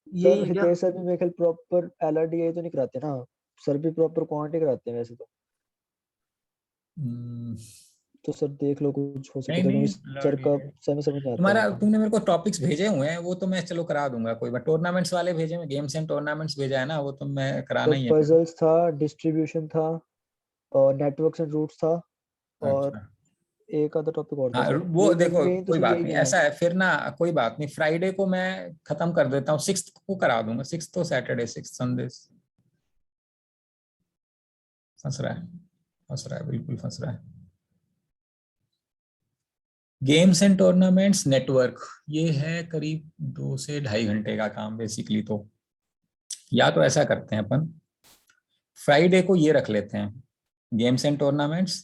यही सर है क्या? हितेश सर भी मेरे ख्याल प्रॉपर LRDA तो नहीं कराते ना, सर भी प्रॉपर क्वांटिटी कराते हैं वैसे तो। हम्म, तो सर देख लो कुछ हो सके नहीं तो, नहीं, क्योंकि सर का समझ नहीं आता तुम्हारा है। तुमने मेरे को टॉपिक्स भेजे हुए हैं, वो तो मैं चलो करा दूंगा, कोई बात। टूर्नामेंट्स वाले भेजे हैं, गेम्स एंड टूर्नामेंट्स भेजा है ना, वो तो मैं कराना सर ही है मेरे पजल्स था, डिस्ट्रीब्यूशन था, और नेटवर्क्स एंड रूट्स था, को। और अच्छा, एक आधा टॉपिक और था हाँ सर, वो ये मेन देखो मेन तो कोई सर बात यही नहीं, है। ऐसा है फिर ना, कोई बात नहीं, फ्राइडे को मैं खत्म कर देता हूँ, 6th को करा दूंगा। 6th तो सैटरडे, 6th संडे। फंस रहा है, फंस रहा है, बिल्कुल फंस रहा है। गेम्स एंड टूर्नामेंट्स नेटवर्क, ये है करीब 2 से 2.5 घंटे का काम बेसिकली। तो या तो ऐसा करते हैं अपन, फ्राइडे को ये रख लेते हैं, गेम्स एंड टूर्नामेंट्स,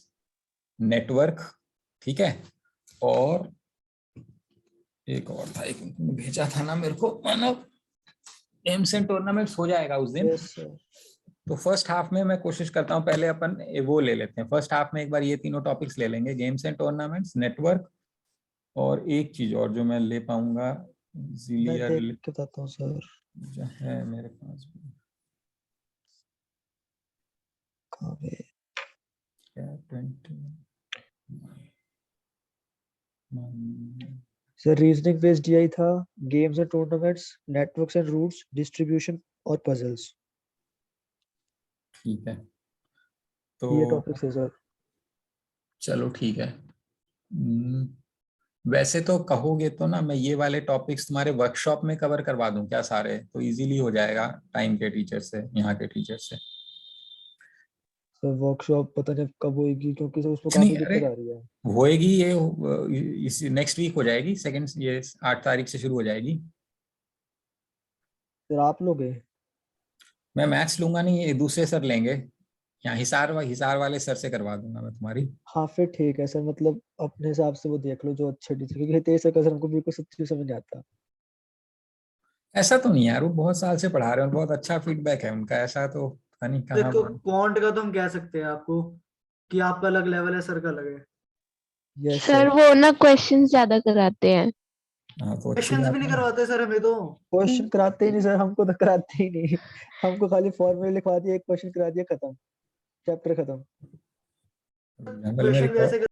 नेटवर्क, ठीक है। और एक और था, एक तुमने भेजा था ना मेरे को, मानव, गेम्स एंड टूर्नामेंट्स हो जाएगा उस दिन। Yes sir. तो फर्स्ट हाफ में मैं कोशिश करता हूँ, पहले अपन वो ले लेते हैं, फर्स्ट हाफ में एक बार ये तीनों टॉपिक्स ले लेंगे, गेम्स एंड टूर्नामेंट्स, नेटवर्क, और एक चीज और जो मैं ले पाऊंगा, मैं देख जिलियर के बताता हूँ सर। जो है मेरे पास भी, कहाँ पे? क्या 20। सर रीजनिंग बेस्ड DI था, games and tournaments, networks and routes, distribution और पजल्स, ठीक है, ये तो टॉपिक्स है सर। चलो ठीक है। वैसे तो कहोगे तो ना, मैं ये वाले टॉपिक्स तुम्हारे वर्कशॉप में कवर करवा दूं क्या सारे, तो इजीली हो जाएगा टाइम के टीचर से, यहाँ के टीचर से। सर वर्कशॉप पता नहीं कब होएगी, क्योंकि सर उसमें नहीं काफी अरे, दिक्कत आ रही है। होएगी ये, इस नेक्स्ट वीक हो जाएगी, सेकंड, ये 8 तारीख से शुरू हो जाएगी। सर आप लोग हैं? मैं मैथ्स लूंगा नहीं, ये दूसरे सर लेंगे, यहाँ हिसार वाले सर से करवा दूंगा मैं तुम्हारी। हाँ फिर ठीक है सर, मतलब अपने हिसाब से वो देख लो जो अच्छे टीचर, क्योंकि हितेश सर का सर हमको बिल्कुल सच्ची समझ नहीं आता। ऐसा तो नहीं यार, वो बहुत साल से पढ़ा रहे हैं, बहुत अच्छा फीडबैक है उनका, ऐसा तो पता नहीं कहाँ। देखो क्वांट का तो हम कह सकते हैं आपको कि आपका अलग लेवल है, सर का अलग है। Yes sir sir. वो ना क्वेश्चंस ज्यादा कराते हैं। हाँ तो अच्छी क्वेश्चंस भी बात नहीं है। करवाते सर हमें तो। क्वेश्चन कराते ही नहीं सर, हमको तो कराते ही नहीं। हमको खाली फॉर्मूले लिखवा दिया, एक क्वेश्चन करा दिया, खत्म, चैप्टर खत्म। जंगल में क्वेश्चन भी रिकॉर्ड ऐसे